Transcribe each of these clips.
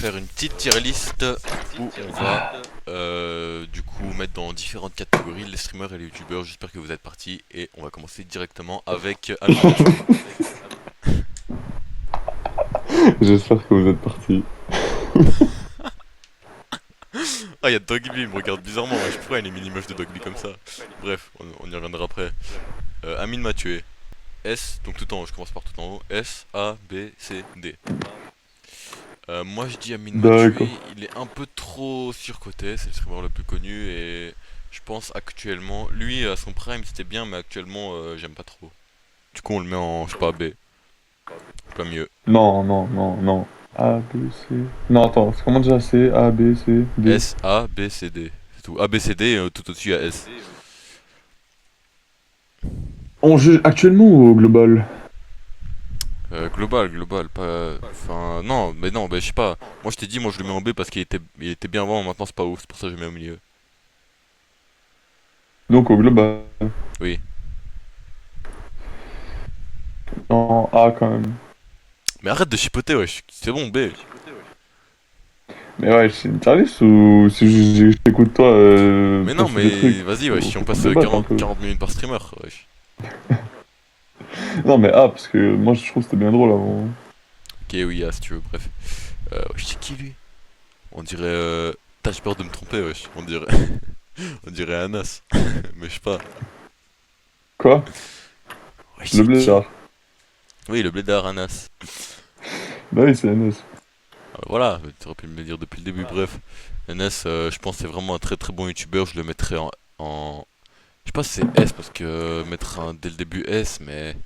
faire une petite tier list où on va du coup mettre dans différentes catégories les streamers et les youtubeurs. J'espère que vous êtes partis et on va commencer directement avec Amine Mathieu. J'espère que vous êtes partis. Ah, y'a Dogby, il me regarde bizarrement. Ouais, je pourrais une mini-meuf de Dogby comme ça. Bref, on y reviendra après. Amine Mathieu. S, donc tout en haut, je commence par tout en haut. S, A, B, C, D. Moi je dis Amine Mathieu, D'accord. il est un peu trop surcoté, c'est le streamer le plus connu et je pense actuellement, lui à son prime c'était bien mais actuellement j'aime pas trop. Du coup on le met en, je sais pas, B, pas mieux. Non, non, non, non. A, B, C. Non, attends, c'est comment déjà C, A, B, C, D. S, A, B, C, D, c'est tout. A, B, C, D et tout au-dessus il y a S. On juge actuellement ou au global? Global, pas... Enfin, non, mais non, je sais pas. Moi je t'ai dit, moi je le mets en B parce qu'il était bien avant, maintenant c'est pas ouf, c'est pour ça que je le mets au milieu. Donc au global. Oui. Non, A quand même. Mais arrête de chipoter, wesh, c'est bon, B. Mais ouais, c'est une tier list ou si je t'écoute toi Mais non, penser des trucs? mais vas-y, wesh, si on Faut qu'on passe débatte un 40, peu. 40 minutes par streamer, wesh. Non, mais A, parce que moi je trouve que c'était bien drôle avant. Ok, oui, ah, si tu veux, bref. Wesh, c'est qui lui? On dirait. T'as peur de me tromper, wesh. On dirait. On dirait Anas. Mais je sais pas. Quoi? Wesh, Le c'est qui? blédard. Oui, le blédard Anas. Bah oui, c'est NS. Voilà, t'aurais pu me le dire depuis le début, bref. Anas, je pense que c'est vraiment un très très bon youtubeur. Je le mettrais en. Je sais pas si c'est S parce que mettre un, dès le début S, mais.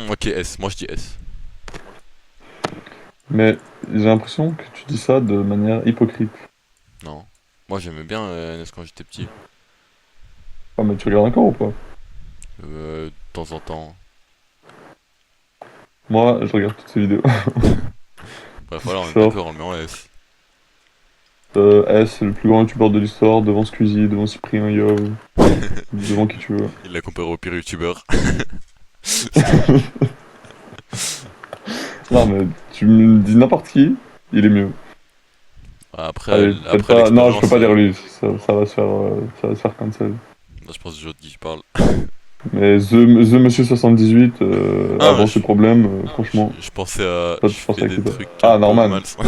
Ok, S. Moi je dis S. Mais j'ai l'impression que tu dis ça de manière hypocrite. Non. Moi j'aimais bien Anas quand j'étais petit. Ah, mais tu regardes encore ou pas? De temps en temps. Moi, je regarde toutes ces vidéos. Bref, Tout ce voilà, qui on est sort. d'accord, on le met en S. S, le plus grand youtubeur de l'histoire, devant Squeezie, devant Cyprien Yov, devant qui tu veux. Il l'a comparé au pire youtubeur. Non, mais tu me dis n'importe qui, il est mieux. Après, Allez, peut-être après pas. Non, je peux l'expérience, pas dire lui, ça va se faire, ça va se faire cancel. je pense que je vois de qui je parle. Mais The Monsieur 78, Ah, avant ses problèmes, franchement, je pensais à. toi, Je tu fais pensais à des qui toi? trucs un Ah, peu Norman. malsains.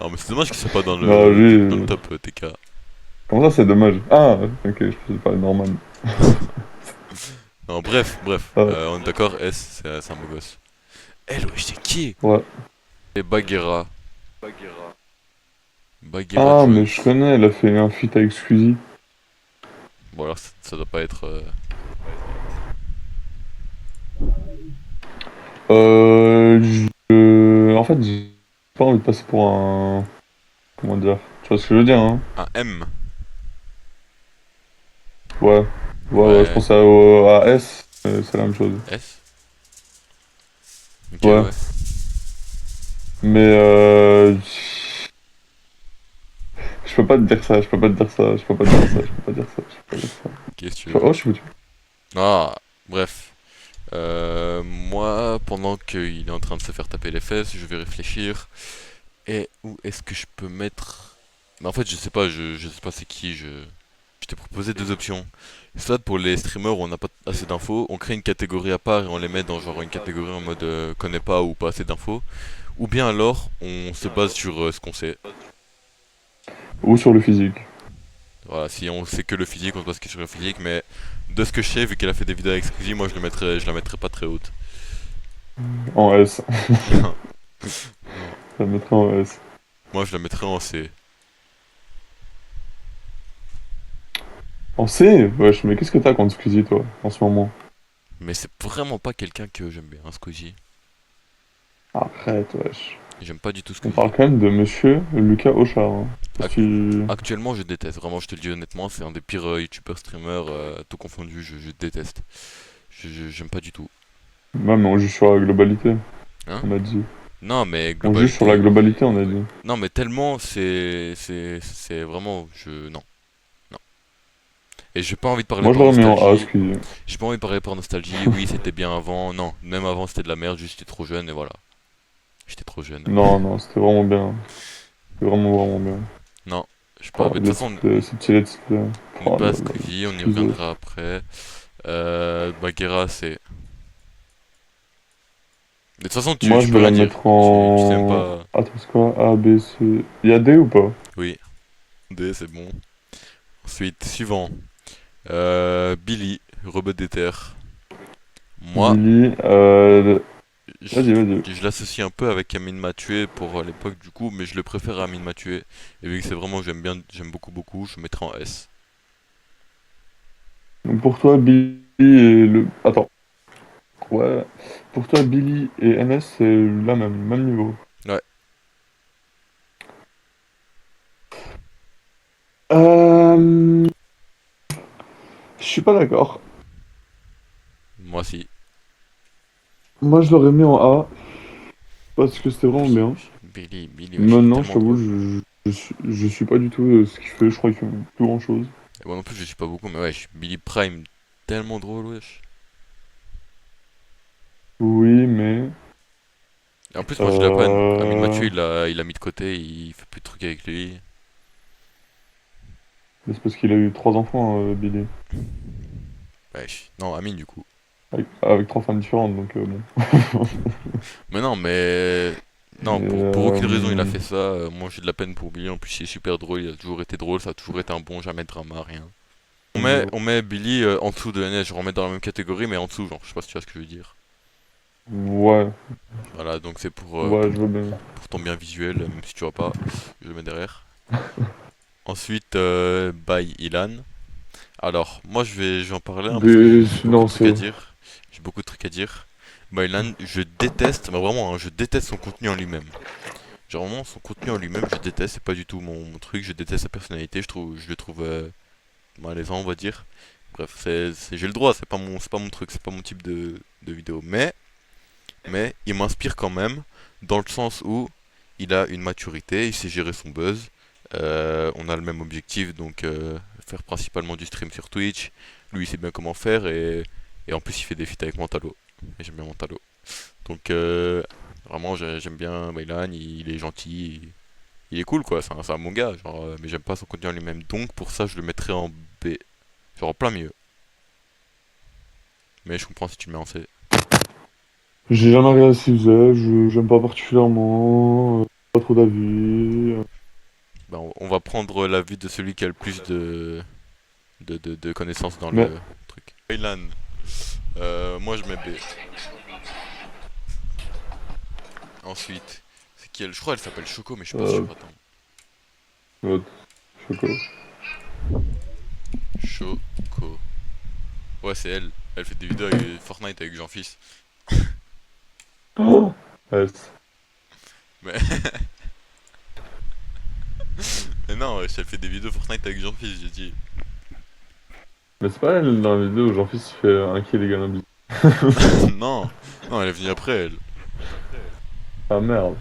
Non, mais c'est dommage qu'il soit pas dans Non, le, lui, dans le top TK. comment ça, c'est dommage? Ah, ok, je faisais parler de Norman. Non, bref, Ah, on est d'accord, S, c'est un beau gosse. Elle, wesh, c'est qui? ouais. Et Bagheera. Bagheera Ah, mais je Jones. connais, elle a fait un feat avec Squeezie. Bon, alors ça doit pas être. En fait, j'ai pas envie de passer pour un. Comment dire? Tu vois ce que je veux dire, hein? Un M. Ouais. Ouais, je Ouais, pense à S, c'est la même chose. S. Ok, Ouais. ouais. Mais je peux pas te dire ça, je peux pas te dire ça, je peux pas te dire ça, je peux pas dire ça, je peux pas dire ça. Qu'est-ce que tu veux? Oh, je suis foutu. Ah, bref. Moi, pendant qu'il est en train de se faire taper les fesses, je vais réfléchir. Et où est-ce que je peux mettre... Mais en fait, je sais pas, je sais pas c'est qui. Je t'ai proposé deux options. Soit pour les streamers où on n'a pas assez d'infos, on crée une catégorie à part et on les met dans genre une catégorie en mode connaît pas ou pas assez d'infos. Ou bien alors, on se base sur ce qu'on sait. Ou sur le physique. Voilà, si on sait que le physique, on se base que sur le physique. Mais de ce que je sais, vu qu'elle a fait des vidéos avec Squeezie, moi je la mettrais pas très haute. En S. Non, non. Ça mettrait en S. Moi je la mettrais en C. En C? Wesh, mais qu'est-ce que t'as contre Squeezie, toi, en ce moment? Mais c'est vraiment pas quelqu'un que j'aime bien, hein, Squeezie. Arrête, wesh. J'aime pas du tout On parle Squeezie. quand même de monsieur Lucas Auchard, hein. Parce Ac- qu'il... Actuellement, je déteste. Vraiment, je te le dis honnêtement, c'est un des pires youtubeurs, streamers, tout confondu. Je déteste. J'aime pas du tout. Ouais, mais on juge sur la globalité, Hein? on a dit. Non, mais On juge sur la globalité. globalité, on a dit. Non, mais tellement, c'est vraiment. Non. Non. Et j'ai pas envie de parler Moi, je par l'aurais mis en A, nostalgie. excusez. J'ai pas envie de parler par nostalgie. Oui, c'était bien avant. Non, même avant c'était de la merde. Juste j'étais trop jeune et voilà. J'étais trop jeune. Non, non, c'était vraiment bien. C'était vraiment, vraiment bien. Non, je sais pas. Oh, Mais de toute let's façon, play, c'est petit let's play. on n'est Oh pas là à là, Squeezie. On y excusez. reviendra après. Bagheera, c'est. Mais de toute façon, Moi, tu je peux vais rien la dire. mettre Tu sais même en... pas. Attends, c'est quoi? A, B, C... Il y a D ou pas? Oui, D, c'est bon. Ensuite, suivant. Billy, Robot des terres. Moi, Billy, je, vas-y, vas-y. je l'associe un peu avec Amine Mathieu pour l'époque du coup, mais je le préfère à Amine Mathieu. Et vu que c'est vraiment, j'aime beaucoup, beaucoup, je mettrai en S. Donc pour toi, Billy et le... Attends. Ouais. Pour toi, Billy et NS, c'est la même niveau. Ouais, Euh... Je suis pas d'accord. moi si. Moi, je l'aurais mis en A, parce que c'était vraiment bien. Billy, wesh, il est Maintenant, je tellement t'avoue, drôle. je suis pas du tout ce qu'il fait. Je crois qu'il fait plus grand-chose. Et moi non plus, je suis pas beaucoup, mais wesh, Billy Prime, tellement drôle, wesh. Oui, mais... Et en plus, moi j'ai de la peine. Amine Euh... Mathieu, il a mis de côté, il fait plus de trucs avec lui. mais c'est parce qu'il a eu trois enfants, Billy. Wesh, non, Amine du coup. Avec trois femmes différentes, donc bon. Mais non, mais. Non, Mais, pour aucune raison il a fait ça. Moi j'ai de la peine pour Billy. En plus, il est super drôle. Il a toujours été drôle. Ça a toujours été un bon, jamais de drama, rien. On met Billy en dessous de NS. Je remets dans la même catégorie, mais en dessous, genre. Je sais pas si tu vois ce que je veux dire. ouais, Voilà, donc c'est ouais, je veux bien. pour ton bien visuel, même si tu vois pas. Je le mets derrière. Ensuite, by Ilan. Alors, moi je vais en parler hein, parce que Mais, j'ai beaucoup non, de trucs à c'est... dire. J'ai beaucoup de trucs à dire. By Ilan, je déteste, mais vraiment, hein, je déteste son contenu en lui-même. Genre vraiment son contenu en lui-même, je déteste, c'est pas du tout mon truc, je déteste sa personnalité, je le trouve malaisant, on va dire. Bref, j'ai le droit, c'est pas mon truc, c'est pas mon type de vidéo. Mais il m'inspire quand même, dans le sens où il a une maturité, il sait gérer son buzz. On a le même objectif, donc faire principalement du stream sur Twitch. Lui, il sait bien comment faire et en plus, il fait des feats avec Mentalo. Et j'aime bien Mentalo. Donc, vraiment, j'aime bien Mylan, il est gentil, il est cool quoi, c'est un bon gars, genre, mais j'aime pas son contenu en lui-même. Donc, pour ça, je le mettrais en B, genre en plein milieu. Mais je comprends si tu le mets en C. J'ai jamais regardé ce qu'il faisait, j'aime pas particulièrement, pas trop d'avis. Ben, on va prendre l'avis de celui qui a le plus de connaissances dans Mais, le truc. Mylan, moi je mets B. Ensuite, c'est qui elle? Je crois qu'elle s'appelle Choco, mais je suis pas euh, sûr, attends. vote, Choco. Choco. Ouais, c'est elle. Elle fait des vidéos avec Fortnite avec Jean-Fils. Oh S. Mais, mais non, wesh, elle fait des vidéos Fortnite avec Jean-Fils, j'ai dit. Mais c'est pas elle dans la vidéo où Jean-Fils fait un kill les gars bisous. Non, non, elle est venue après, elle. Ah merde.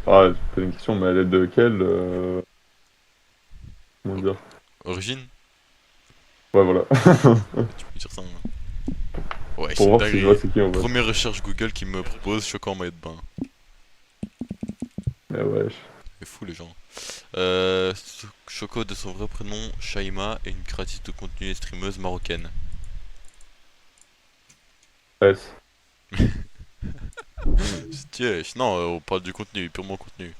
Ah, c'est une question, mais elle est de quelle comment dire? Origine? Ouais, voilà. Tu peux dire ça, hein. Ouais, Pour c'est une voir si je vois dinguerie. c'est qui en vrai. Première recherche Google qui me propose choquant en maillot de bain. Mais wesh. C'est fou les gens. Choco de son vrai prénom, Shaima, est une créatrice de contenu et streameuse marocaine. S. Tiens, non, on parle du contenu, purement contenu.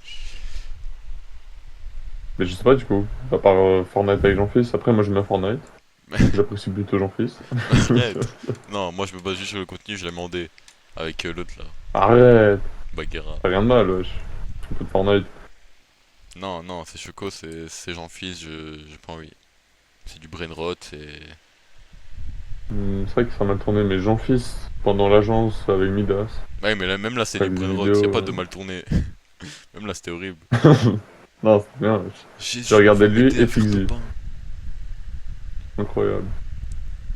Mais je sais pas du coup. À part Fortnite avec Jean-Fils, après moi je mets Fortnite. J'apprécie plutôt Jean-Fils. Arrête. Non, moi je me base juste sur le contenu, je l'ai demandé. Avec l'autre là, Arrête. Bagheera. T'as rien de mal, wesh. Un peu de Fortnite. Non, non, c'est Choco, c'est Jean-Fils, j'ai pas envie. C'est du brain rot, c'est. C'est vrai que ça m'a tourné, mais Jean-Fils, pendant l'agence avec Midas, Ouais, mais là, même là c'est du avec des brain rot, y a vidéos. pas de mal tourné. Même là c'était horrible. Non, c'était bien, wesh. J'ai Jésus va regardé lui m'aider et à faire Fixie. top 1. Incroyable.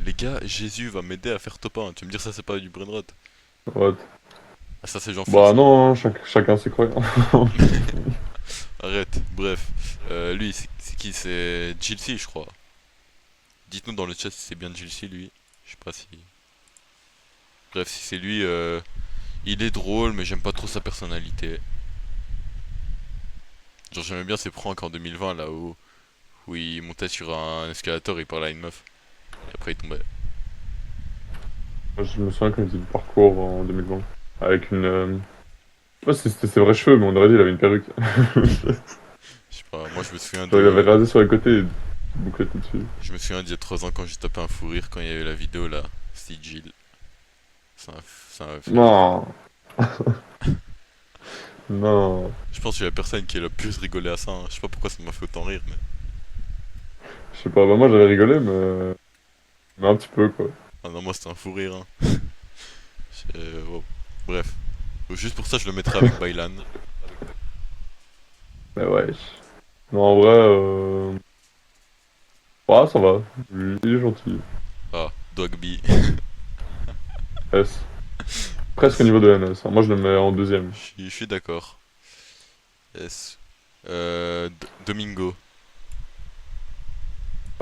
Les gars, Jésus va m'aider à faire top 1. Tu veux me dire ça c'est pas du brain rot? What? Ah, ça c'est Bah Jean-Fils, hein. non, hein, chacun ses croyances. Arrête, bref. Lui, c'est qui? C'est Jilcy, je crois. Dites-nous dans le chat si c'est bien Julcie lui. Je sais pas si. Bref, si c'est lui, il est drôle, mais j'aime pas trop sa personnalité. Genre, j'aimais bien ses pranks en 2020 là où il montait sur un escalator et il parlait à une meuf. Et après il tombait. Moi, je me souviens quand il faisait du parcours en 2020. Avec une. Je sais pas si c'était ses vrais cheveux, mais on aurait dit qu'il avait une perruque. Je sais pas, moi je me souviens Genre, il avait de. rasé sur les côtés et bouclé tout dessus. Je me souviens d'il y a 3 ans quand j'ai tapé un fou rire quand il y a eu la vidéo là. Sigil. Ça m'a fait rire. Non, non. Je pense que je suis la personne qui a le plus rigolé à ça, hein. Je sais pas pourquoi ça m'a fait autant rire, mais. Je sais pas, bah moi j'avais rigolé, mais un petit peu quoi. Ah non, moi c'était un fou rire, hein. Wow. Bref. Juste pour ça, je le mettrai avec Bailan. Mais ouais. Non, en vrai, ouais, ça va. Il est gentil. Ah, Dogby. S. Presque au niveau de NS, hein. Moi je le mets en deuxième. Je suis d'accord. Yes. Domingo.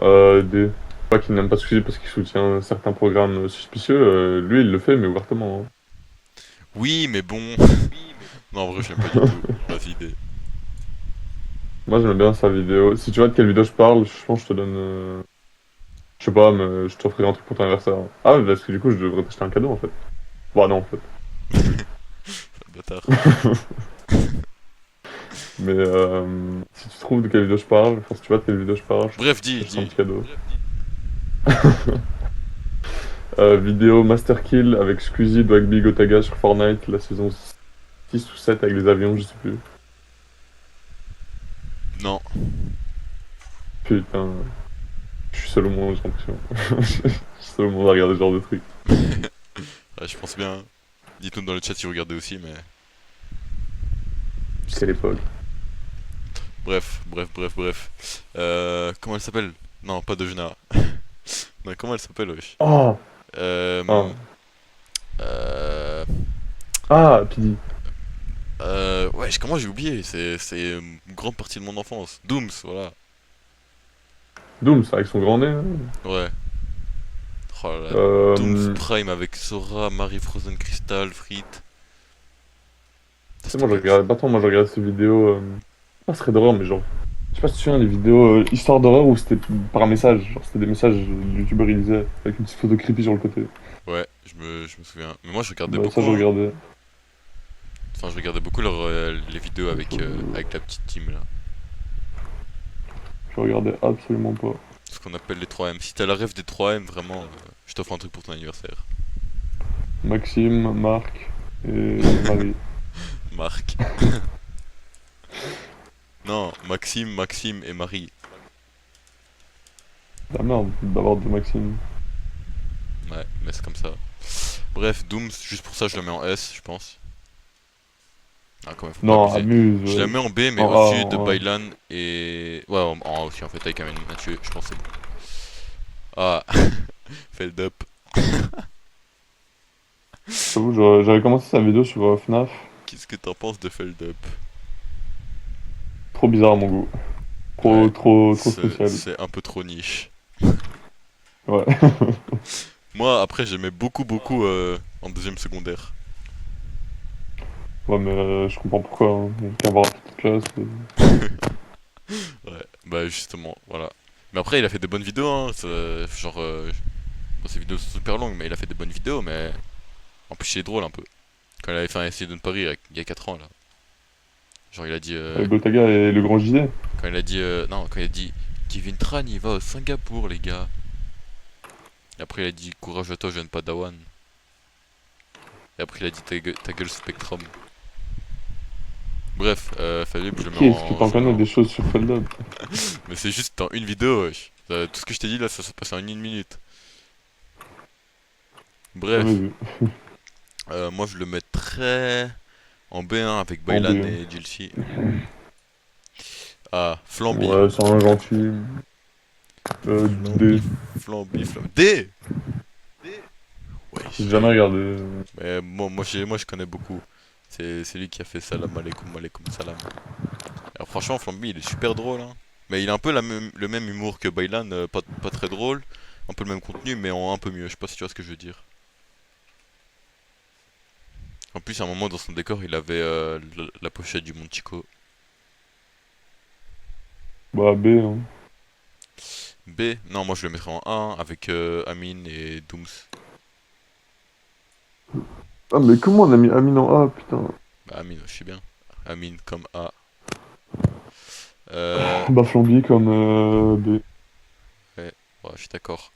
D. Pas qu'il n'aime pas Squeezie parce qu'il soutient certains programmes suspicieux. Lui il le fait, mais ouvertement, hein. Oui, mais bon. Non, en vrai, je l'aime pas du tout. Vas-y, idée. Moi j'aime bien sa vidéo. Si tu vois de quelle vidéo je parle, je pense que je te donne. Je sais pas, mais je t'offrirai un truc pour ton anniversaire. Ah, parce que du coup je devrais t'acheter un cadeau en fait. Bah non en fait. Sale bâtard. Mais si tu trouves de quelle vidéo je parle, enfin si tu vois de quelle vidéo je parle, je Bref, te un dis. petit cadeau. Vidéo Master Kill avec Squeezie, Dwagby, Gotaga sur Fortnite, la saison 6 ou 7 avec les avions, je sais plus. Non. Putain, je suis seul au monde, j'ai l'impression. Je suis seul au monde à regarder ce genre de trucs. Ouais, je pense bien. Dites-nous dans le chat si vous regardez aussi, mais. Quelle époque. Bref. Comment elle s'appelle? Non, pas Dojna. Non, comment elle s'appelle, wesh? Oh, Euh. ah, Euh. ah, Pidi. Wesh, comment j'ai oublié? C'est une grande partie de mon enfance. Dooms, voilà. Dooms, avec son grand nez, hein. Ouais. Oh là là. Dooms Euh, Prime avec Sora, Marie Frozen Crystal, Frites. Tu sais, C'était moi je bien. regarde, pas trop, moi je regarde ces vidéos, pas très d'horreur, mais genre, je sais pas si tu te souviens des vidéos histoire d'horreur où c'était par message, genre c'était des messages, le youtubeur il disait, avec une petite photo creepy sur le côté. Ouais, je me souviens. Mais moi, je regardais Bah ça beaucoup, je hein. regardais. Enfin, je regardais beaucoup les vidéos avec la petite team là. Je regardais absolument pas. Ce qu'on appelle les 3M. Si t'as la rêve des 3M, vraiment, je t'offre un truc pour ton anniversaire. Maxime, Marc et Marie. Marc. Non, Maxime et Marie. La merde d'avoir de Maxime. Ouais, mais c'est comme ça. Bref, Dooms, juste pour ça, je le mets en S, je pense. Ah, quand même, faut pas Non, abuser. amuse, Je la ouais. mets en B, mais En A, au-dessus de en A. Bailan et. Ouais, en A aussi, en fait, avec Amen Mathieu, je pense que c'est bon. Ah, Feld up. J'avoue, j'avais commencé sa vidéo sur FNAF. Qu'est-ce que t'en penses de Feld up? Trop bizarre à mon goût. Ouais, Trop spécial. c'est un peu trop niche. Ouais. Moi, après, j'aimais beaucoup en deuxième secondaire. Ouais, mais je comprends pourquoi, hein. Il y a qu'à voir toute classe. Ouais, bah justement, voilà. Mais après, il a fait des bonnes vidéos, hein. Genre, bon, ses vidéos sont super longues, mais il a fait des bonnes vidéos, mais en plus, il est drôle un peu. Quand il avait fait un essai de Paris il y a 4 ans, là. Genre, il a dit. Gotaga et le grand JD. Quand il a dit. Non, quand il a dit. Kevin Tran, il va au Singapour, les gars. Et après, il a dit courage à toi, jeune padawan. Et après, il a dit ta gueule Spectrum. Bref, Fallait que je le mets Qui est-ce que en. t'en Je le mets connais en. des choses sur Feldup? Mais c'est juste dans une vidéo, wesh. Tout ce que je t'ai dit là, ça s'est passé en une minute. Jamais Bref, vu. moi je le mettrais en B1 avec En Bailan B. et Jilcy. Ah, Flamby. Ouais, c'est un gentil. D. Flamby, Flamby. D! J'ai Wesh. jamais regardé. Mais moi je connais beaucoup. C'est lui qui a fait salam alaikum alaikum salam. Alors franchement, Flamby il est super drôle, hein. Mais il a un peu le même humour que Baylan, pas très drôle, un peu le même contenu, mais en un peu mieux. Je sais pas si tu vois ce que je veux dire. En plus, à un moment dans son décor, il avait la pochette du Monde Chico. Bah, B, hein. B, non, moi je le mettrais en A avec Amine et Dooms. Ah, mais comment on a mis Amine en A, putain? Bah, Amine, je suis bien. Amine comme A. Euh, Bah, Flamby comme B. ouais, ouais, je suis d'accord.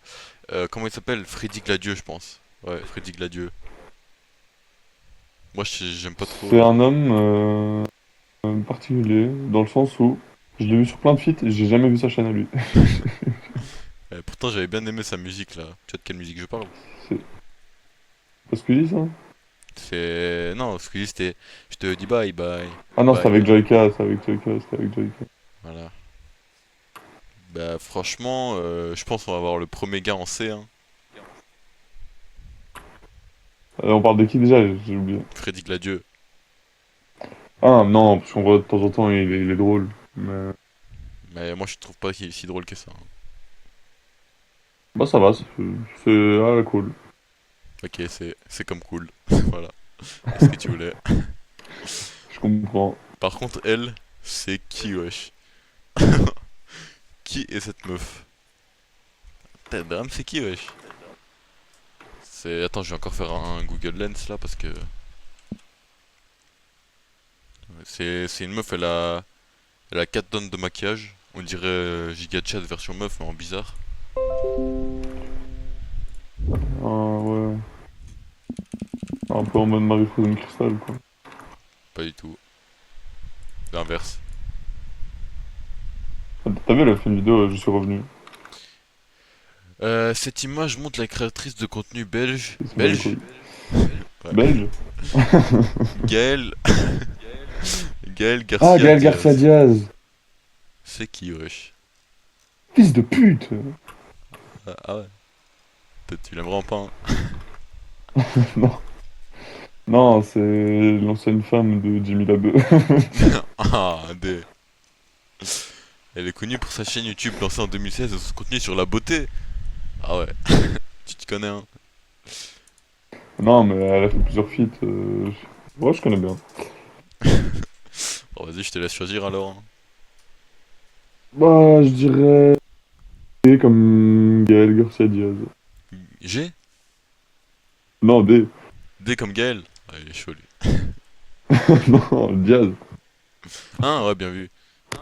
Comment il s'appelle? Freddy Gladieux, je pense. Ouais, Freddy Gladieux. Moi, j'aime pas trop. C'est un homme particulier, dans le sens où je l'ai vu sur plein de feats et j'ai jamais vu sa chaîne à lui. Pourtant, j'avais bien aimé sa musique là. Tu vois de quelle musique je parle? C'est parce que je dis ça? C'est. Non, ce que je dis c'était. Je te dis bye bye. Ah non, c'était Bye avec bye. Joyka, c'était avec Joyka, c'était avec Joyka. Voilà. Bah, franchement, je pense qu'on va avoir le premier gars en C, hein. On parle de qui déjà? J'ai oublié. Freddy Gladieux. Ah non, parce qu'on voit de temps en temps, il est drôle. Mais Mais moi, je trouve pas qu'il est si drôle que ça, hein. bah ça va, c'est cool. Ok, c'est comme cool. Voilà. C'est ce que tu voulais. Je comprends. Par contre, elle, c'est qui, wesh? Qui est cette meuf? Drame, c'est qui, wesh? C'est. Attends, je vais encore faire un Google Lens là parce que. C'est une meuf, elle a 4 tonnes de maquillage. On dirait Giga Chad version meuf, mais en bizarre. Ah ouais. Un peu en mode Marie-Frozen Crystal, quoi. Pas du tout. L'inverse. Ah, t'as vu, elle a fait une vidéo, je suis revenu. Cette image montre la créatrice de contenu belge. Il s'en bat les Belge? couilles. Ouais. Belge? Gaël. Gaël Ah, Garcia Gaël Garcia Diaz. Diaz. C'est qui, wesh? Fils de pute! Ah ouais. Peut-être tu l'aimes vraiment pas, hein. Non. Non, c'est l'ancienne femme de Jimmy Labeu. Ah, D. Elle est connue pour sa chaîne YouTube lancée en 2016 et son contenu sur la beauté. Ah ouais. Tu t'y connais, hein? Non, mais elle a fait plusieurs feats. Ouais, je connais bien. Bon, vas-y, je te laisse choisir alors, hein. Bah, je dirais D comme Gaël Garcia Diaz. G? Non, D. D comme Gaël? Ah, il est chaud, lui. Non, Diaz. Ah, ouais, bien vu.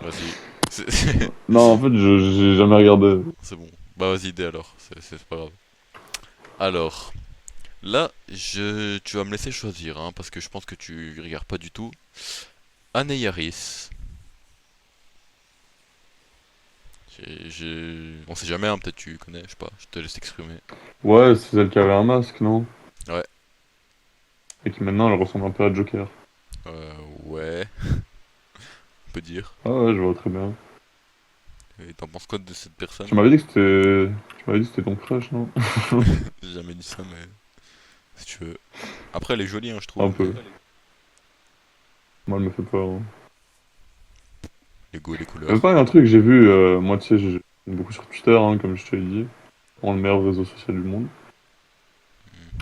Vas-y. Non, en fait, j'ai jamais regardé. C'est bon. Bah, vas-y, D alors. C'est pas grave. Alors, là, tu vas me laisser choisir, hein, parce que je pense que tu regardes pas du tout. Anne Yaris. On sait jamais, hein, peut-être tu connais, je sais pas, je te laisse t'exprimer. Ouais, c'est celle qui avait un masque, non? Ouais, Et qui maintenant, elle ressemble un peu à Joker. ouais, on peut dire. Ah ouais, je vois très bien. Et t'en penses quoi de cette Tu personne? m'avais dit que c'était... Tu m'avais dit que c'était ton crush, non? J'ai jamais dit ça, mais si tu veux. Après, elle est jolie, hein, je trouve, Un mais peu. Moi, elle me fait peur, hein. les goûts et les C'est couleurs. pas un truc que j'ai vu, moi, tu sais, j'aime beaucoup sur Twitter, hein, comme je te l'ai dit. En le meilleur réseau social du monde.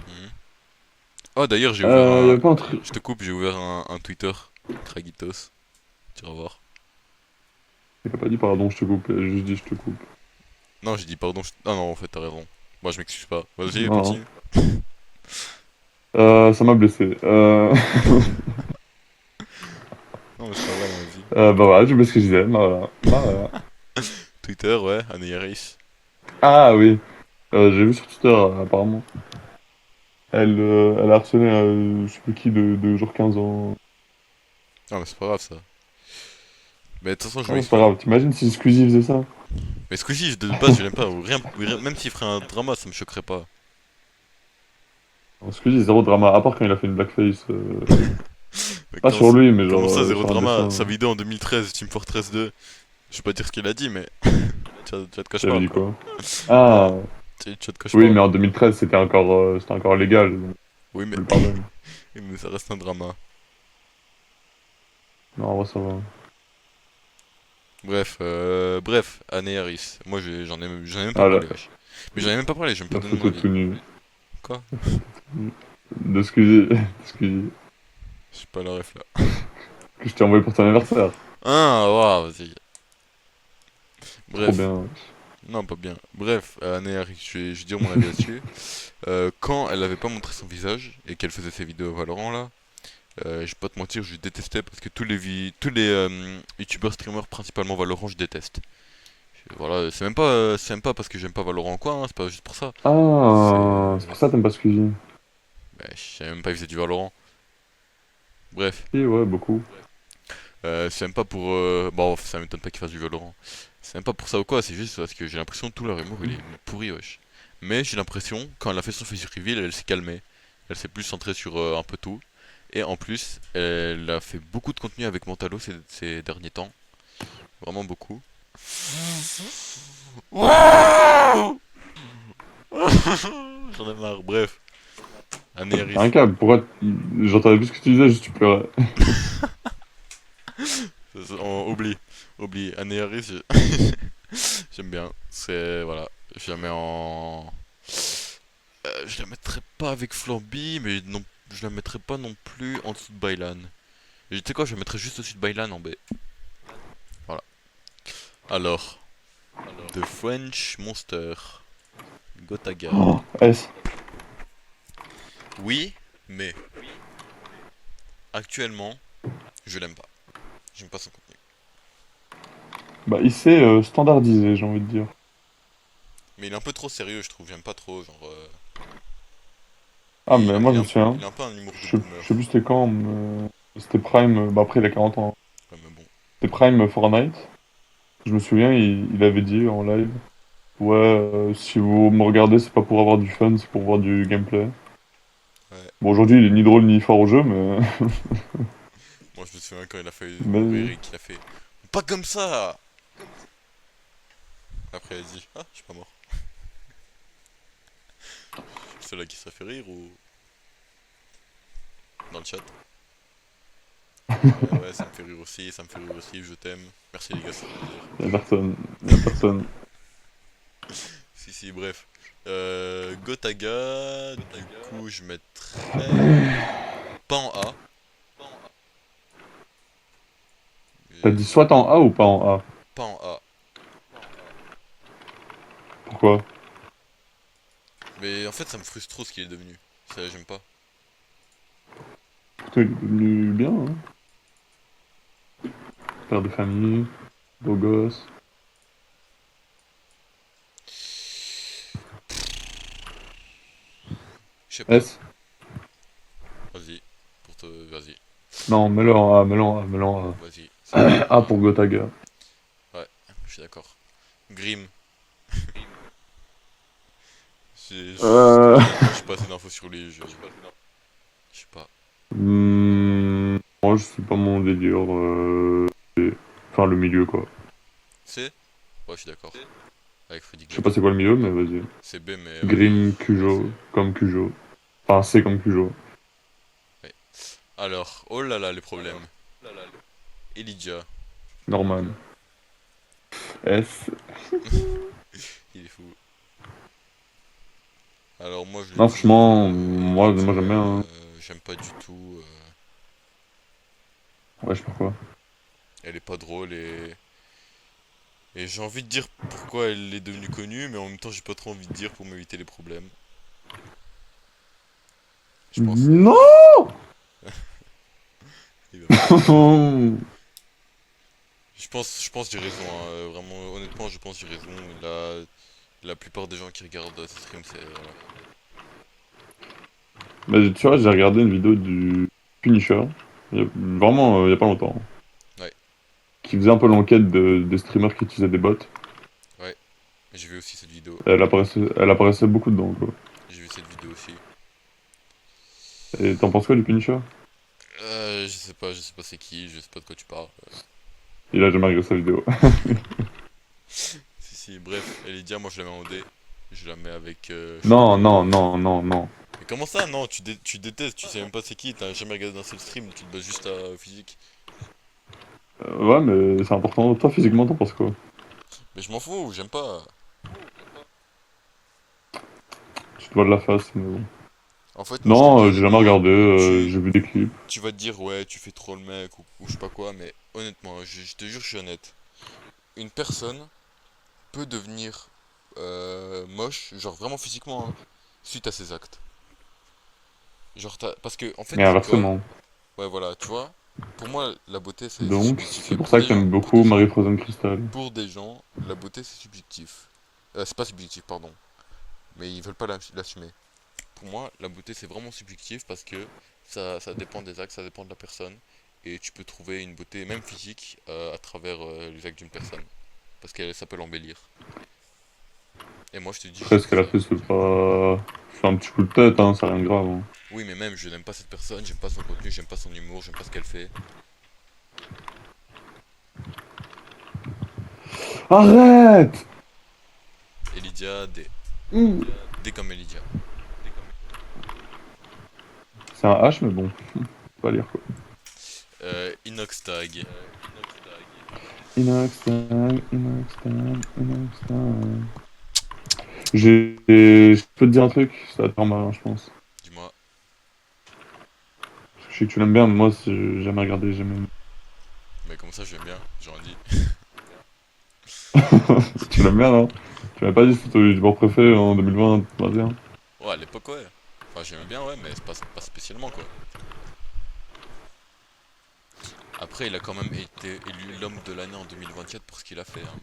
Mhm. Oh, d'ailleurs, j'ai ouvert Y un. avait pas un truc... Je te coupe, j'ai ouvert un Twitter. Kragitos. Tu vas voir. Il a pas dit pardon, je te coupe, il a juste dit je te coupe. Non, j'ai dit pardon. Ah non, en fait, t'as raison. Moi, je m'excuse pas. Vas-y, Non. continue. Ça m'a blessé. Non, mais c'est pas grave, vas-y. Bah voilà, j'ai oublié ce que je disais. Bah voilà. Bah voilà. Twitter, ouais, Anne Yaris. Ah oui, j'ai vu sur Twitter, apparemment. Elle a harcelé je sais plus qui de genre 15 ans. Non, mais c'est pas grave, ça. Mais de toute façon, je Non, c'est m'excuse. pas grave, t'imagines si Squeezie faisait ça? Mais Squeezie, de base, je l'aime pas. Même s'il ferait un drama, ça me choquerait pas. Non, Squeezie, zéro drama, à part quand il a fait une blackface. Mais Pas sur lui, mais comment genre ça, zéro sur un drama? dessin. Sa vidéo en 2013, Team Fortress 2. Je vais pas dire ce qu'il a dit, mais tu vois de quoi je J'avais parle, dit quoi. quoi? Ah, Tu vois de quoi je oui, parle. mais en 2013, c'était encore légal, donc Oui, mais, on lui pardonne. oui, mais ça reste un drama. Non, en vrai, ça va. Bref, Anne Harris. Moi, j'en ai même pas Voilà. parlé, wesh. Mais j'en ai même pas parlé, j'ai même pas La donné mon photo avis. tout nu. Quoi? De ce que j'ai. De ce que j'ai. J'ai pas la ref là. Que je t'ai envoyé pour ton anniversaire. Ah, waouh, vas-y. Trop Bref. bien. Non, pas bien. Bref, Anne Harris, je vais dire mon avis là-dessus. Quand elle avait pas montré son visage et qu'elle faisait ses vidéos Valorant là, je vais pas te mentir, je détestais parce que tous les youtubeurs streamers principalement Valorant, je déteste. Voilà, c'est même pas parce que j'aime pas Valorant ou quoi, hein, c'est pas juste pour ça. Ah, c'est C'est, pour ça que t'aimes pas Squeezie. je savais même pas qu'ils faisaient du Valorant. Bref, Si, ouais, beaucoup. c'est même pas pour, bon, ça m'étonne pas qu'ils fassent du Valorant. C'est même pas pour ça ou quoi, c'est juste parce que j'ai l'impression que tout leur humour il est pourri, wesh. Mais j'ai l'impression, quand elle a fait son face reveal, elle s'est calmée. Elle s'est plus centrée sur un peu tout. Et en plus, elle a fait beaucoup de contenu avec Mentalo ces derniers temps. Vraiment beaucoup. J'en ai marre, bref. Anne T'as pété un Harris. câble. Pourquoi j'entendais plus ce que tu disais, juste tu pleurais. Oublie. Oublie. Anne Harris, j'aime bien. C'est. Voilà. Je la mets en. Je la mettrais pas avec Flamby, mais non, je la mettrais pas non plus en dessous de Bailan. Et tu sais quoi, je la mettrais juste au-dessus de Bailan en B. Voilà. Alors, The French Monster. Gotaga. Oh, S. Oui, mais actuellement, je l'aime pas. J'aime pas son contenu. Bah, il s'est standardisé, j'ai envie de dire. Mais il est un peu trop sérieux, je trouve. J'aime pas trop, genre. Ah, mais moi, je me souviens. Il a un peu un humour de Je boomer. sais plus c'était quand, mais c'était Prime. Bah, après, il a 40 ans. Ouais, mais bon. C'était Prime Fortnite. Je me souviens, il avait dit en live. Ouais, si vous me regardez, c'est pas pour avoir du fun, c'est pour voir du gameplay. Ouais. Bon, aujourd'hui, il est ni drôle ni fort au jeu, mais. Moi, je me souviens quand il a fait Mais. mourir et qu'il a fait. Pas comme ça! Après, il a dit, ah, je suis pas mort. C'est là qui ça fait rire ou. Dans le chat. Ouais, ça me fait rire aussi, ça me fait rire aussi, je t'aime. Merci les gars, ça fait plaisir. Y'a personne. Y'a personne. Si, si, bref. Gotaga, du coup, je mettrais. Pas en A. T'as dit soit en A ou pas en A? Pas en A. Pourquoi? Mais en fait, ça me frustre trop ce qu'il est devenu. Ça, j'aime pas. Pourtant, il est devenu bien, hein. Père de famille, beau gosse. Je sais pas. S? Vas-y. Vas-y. Non, mets-le en A, mets-le en A, mets-le en Vas-y. C'est A. bon. A pour Gotaga. Ouais, je suis d'accord. Grim. Euh... Honnêtement, j'ai pas assez d'infos sur lui. Je sais pas. Moi, je suis pas mon délire. Enfin, le milieu, quoi. C? Ouais, je suis d'accord. Avec Freddy Je sais pas Glock. c'est quoi le milieu, mais vas-y. C'est B, mais ouais. Grim, Ouais, Cujo, comme Cujo. Enfin, C comme Cujo. ouais. Alors, oh là là, les problèmes. Elijah. Norman. S. Il est fou. Alors, moi, je le Non, dis. franchement, moi j'aime bien, hein. J'aime pas du tout. Ouais, je sais pas quoi. Elle est pas drôle et j'ai envie de dire pourquoi elle est devenue connue, mais en même temps, j'ai pas trop envie de dire pour m'éviter les problèmes. Je pense. Non. Il va pas être content. Je pense que j'ai raison, hein. Vraiment, honnêtement, je pense que j'ai raison. La plupart des gens qui regardent ce stream, c'est. Voilà. Bah, tu vois, j'ai regardé une vidéo du Punisher. Vraiment, il y a pas longtemps. Ouais, Qui faisait un peu l'enquête des streamers qui utilisaient des bots. ouais. J'ai vu aussi cette vidéo. Elle apparaissait beaucoup dedans, quoi. J'ai vu cette vidéo aussi. Et t'en penses quoi du Punisher? Je sais pas c'est qui, je sais pas de quoi tu parles. Il a jamais regardé sa vidéo. Si, si, bref, Elidia, moi je la mets en D. Je la mets avec. Je sais pas Non, non, quoi. non, non, non. Mais comment ça, non, tu détestes, tu sais même pas c'est qui, t'as jamais regardé d'un seul stream, tu te bases juste au physique. Ouais, mais c'est important. Toi, physiquement, t'en penses quoi? Mais je m'en fous, j'aime pas. Tu te vois de la face, mais bon. En fait, moi je te dis Non, j'ai jamais honnêtement, regardé, tu, j'ai vu des clips. tu vas te dire ouais, tu fais trop le mec ou je sais pas quoi, mais honnêtement, je te jure, je suis honnête. Une personne peut devenir moche, genre vraiment physiquement, hein, suite à ses actes. Genre, parce que en fait, Et dis-toi, inversement. ouais, voilà, tu vois, pour moi, la beauté c'est Donc, subjectif. c'est Et pour ça que t'aimes beaucoup Marie-Frozen Crystal. pour des gens, la beauté c'est subjectif. C'est pas subjectif, pardon, mais ils veulent pas l'assumer. Pour moi, la beauté c'est vraiment subjectif parce que ça dépend des actes, ça dépend de la personne. Et tu peux trouver une beauté, même physique, à travers les actes d'une personne. Parce que ça peut l'embellir. Et moi je te dis, Après, ce qu'elle a fait, c'est pas... C'est un petit coup de tête, hein, c'est rien de grave. Hein. oui, mais même je n'aime pas cette personne, j'aime pas son contenu, j'aime pas son humour, j'aime pas ce qu'elle fait. Arrête! Elidia, Mmh. D comme Elidia. C'est un H, mais bon, faut pas lire quoi. Inox Tag. Inox Tag, Inox Tag, Inox Tag. Je peux te dire un truc, ça va te faire mal, hein, je pense. Dis-moi. Parce que je sais que tu l'aimes bien, mais moi, j'ai jamais regardé, jamais aimé. Mais comme ça j'aime bien, j'en dis. Tu l'aimes bien, non? Tu m'avais pas dit si c'était ton youtubeur préféré en 2020, 2021. Ouais, à l'époque, ouais. Enfin, j'aimais bien, ouais, mais c'est pas spécialement, quoi. Après, il a quand même été élu l'homme de l'année en 2024 pour ce qu'il a fait, hein.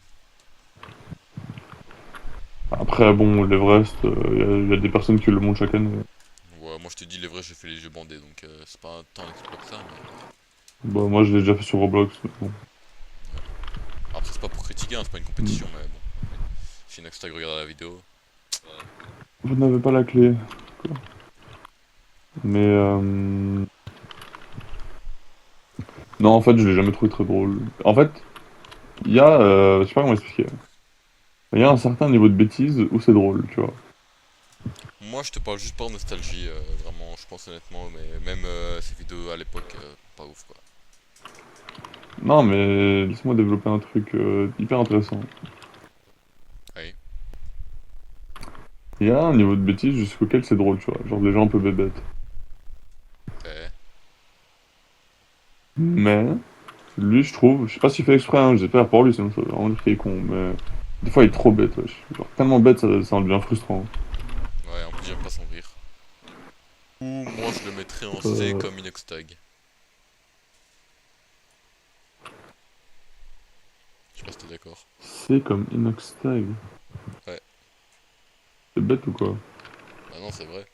Après, bon, l'Everest, y a des personnes qui le montent chaque année. Ouais, moi je te dis, les vrais, j'ai fait les jeux bandés, donc c'est pas tant un exploit que ça, mais... Bah, moi, je l'ai déjà fait sur Roblox, mais bon. Ouais. Après, c'est pas pour critiquer, hein, c'est pas une Hmm. compétition, mais bon. Si Naxtag regarde la vidéo... Vous n'avez pas la clé. Mais, non, en fait, je l'ai jamais trouvé très drôle. En fait, il y a, je sais pas comment expliquer. Il y a un certain niveau de bêtise où c'est drôle, tu vois. Moi, je te parle juste par nostalgie, vraiment, je pense honnêtement, mais même ces vidéos à l'époque, pas ouf, quoi. Non, mais laisse-moi développer un truc hyper intéressant. Oui. Il y a un niveau de bêtise jusqu'auquel c'est drôle, tu vois. Genre des gens un peu bébêtes. Eh. Mais, lui, je trouve, je sais pas s'il fait exprès, hein, j'espère pour lui, sinon ça veut vraiment dire qu'il est con, mais des fois il est trop bête, wesh. Genre tellement bête, ça en devient frustrant. Ouais, en plus, j'aime pas son rire. Ou moi, je le mettrais en C Euh, comme Inoxtag. Je sais pas si t'es d'accord. c'est comme Inoxtag. Ouais. C'est bête ou quoi? Bah non, c'est vrai.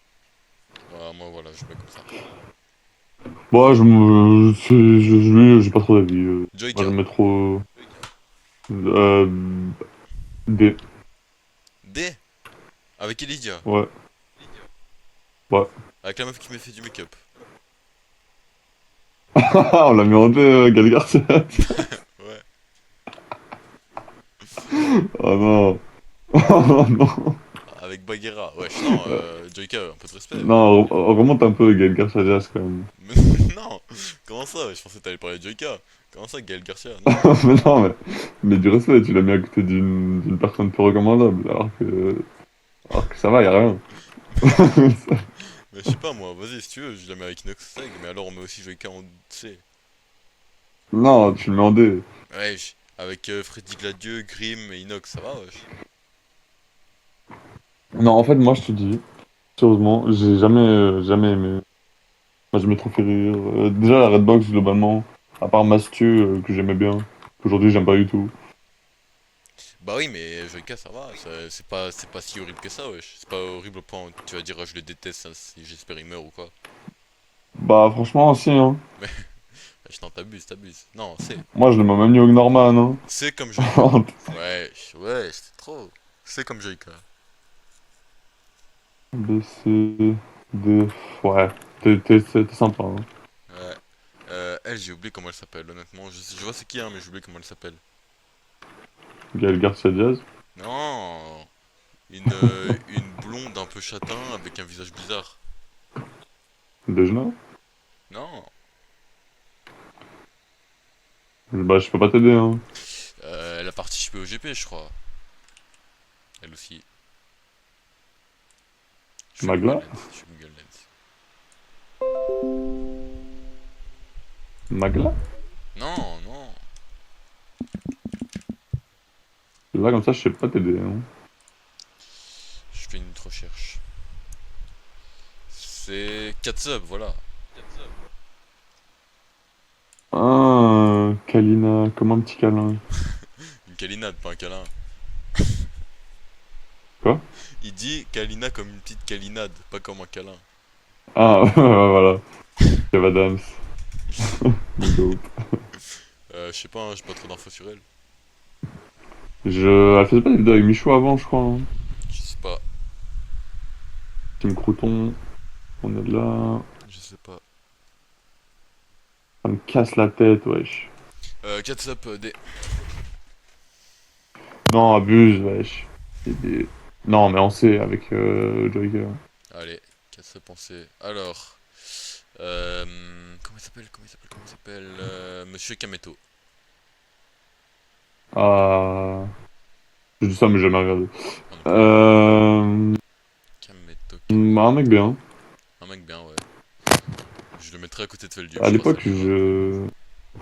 Ouais, moi, voilà, je mets comme ça. Bon, lui, j'ai pas trop d'avis. Moi, Joyka. j'aime trop. Euh, des. D. Avec Elydia. Ouais, ouais. Avec la meuf qui me fait du make-up. On l'a mis en deux, Gal Garcia. Ouais. Oh non. Oh non. Avec Bagheera. Wesh, non, Euh, Joyka, un peu de respect. non, remonte un peu Gal Garcia Jazz quand même. Mais non. Comment ça? Je pensais que t'allais parler de Joyka. Comment ça, Gaël Garcia? Non. Mais non, mais du respect, tu l'as mis à côté d'une personne peu recommandable, alors que ça va, y a rien. Mais je sais pas, moi, vas-y, si tu veux, je la mets avec Noxtag, mais alors on met aussi Joyka en C. Non, tu le mets en D. Wesh. Avec Freddy Gladieux, Grim et Inox, ça va, wesh. Non, en fait, moi, je te dis, sérieusement, j'ai jamais aimé. Moi, j'ai jamais trop fait rire. Déjà, la Redbox, globalement, à part Mastieux, que j'aimais bien, qu'aujourd'hui, j'aime pas du tout. Bah oui, mais Joyka, ça va. C'est pas si horrible que ça, wesh. C'est pas horrible au point où tu vas dire, ah, je le déteste, hein, si j'espère il meurt ou quoi. Bah, franchement, aussi, hein. Mais, wesh, non, t'abuses. Non, c'est. Moi, je le mets au même niveau que Norman, hein. C'est comme Joyka. Ouais, c'est trop. C'est comme Joyka. B, C, D. Ouais, t'es sympa, hein. Ouais. Elle, j'ai oublié comment elle s'appelle, honnêtement. Je vois c'est qui, hein, mais j'ai oublié comment elle s'appelle. Gaël Garcia Diaz. Non, une blonde un peu châtain avec un visage bizarre. Dejna. Non, Bah, je peux pas t'aider, hein. Elle a participé au GP, je crois. Elle aussi. Je fais Google Magla? Lens. Je fais Google Lens. Magla? Non, non. Là, comme ça, je sais pas t'aider, hein. Je fais une autre recherche. C'est Katsub, voilà. Ah, Kalina, comme un petit câlin. Une câlinade, pas un câlin. Quoi? Il dit Kalina comme une petite câlinade, pas comme un câlin. Ah, voilà. Kev Adams. Le GOAT. Je sais pas, hein, j'ai pas trop d'infos sur elle. Elle faisait pas des vidéos avec Michou avant, je crois, hein. Je sais pas, Team Crouton, on est là. je sais pas. Ça me casse la tête, wesh. Katsub, D. Non, abuse, wesh. Non, mais on sait, avec Joyker. Allez, Katsub pensée. Alors, comment il s'appelle, Monsieur Kameto. Ah. Je dis ça, mais j'ai jamais regardé. Moi non plus. Euh... Kameto, Un mec bien. un mec bien, ouais. Je le mettrai à côté de Feldium, À je pense que l'époque, ça lui va. je...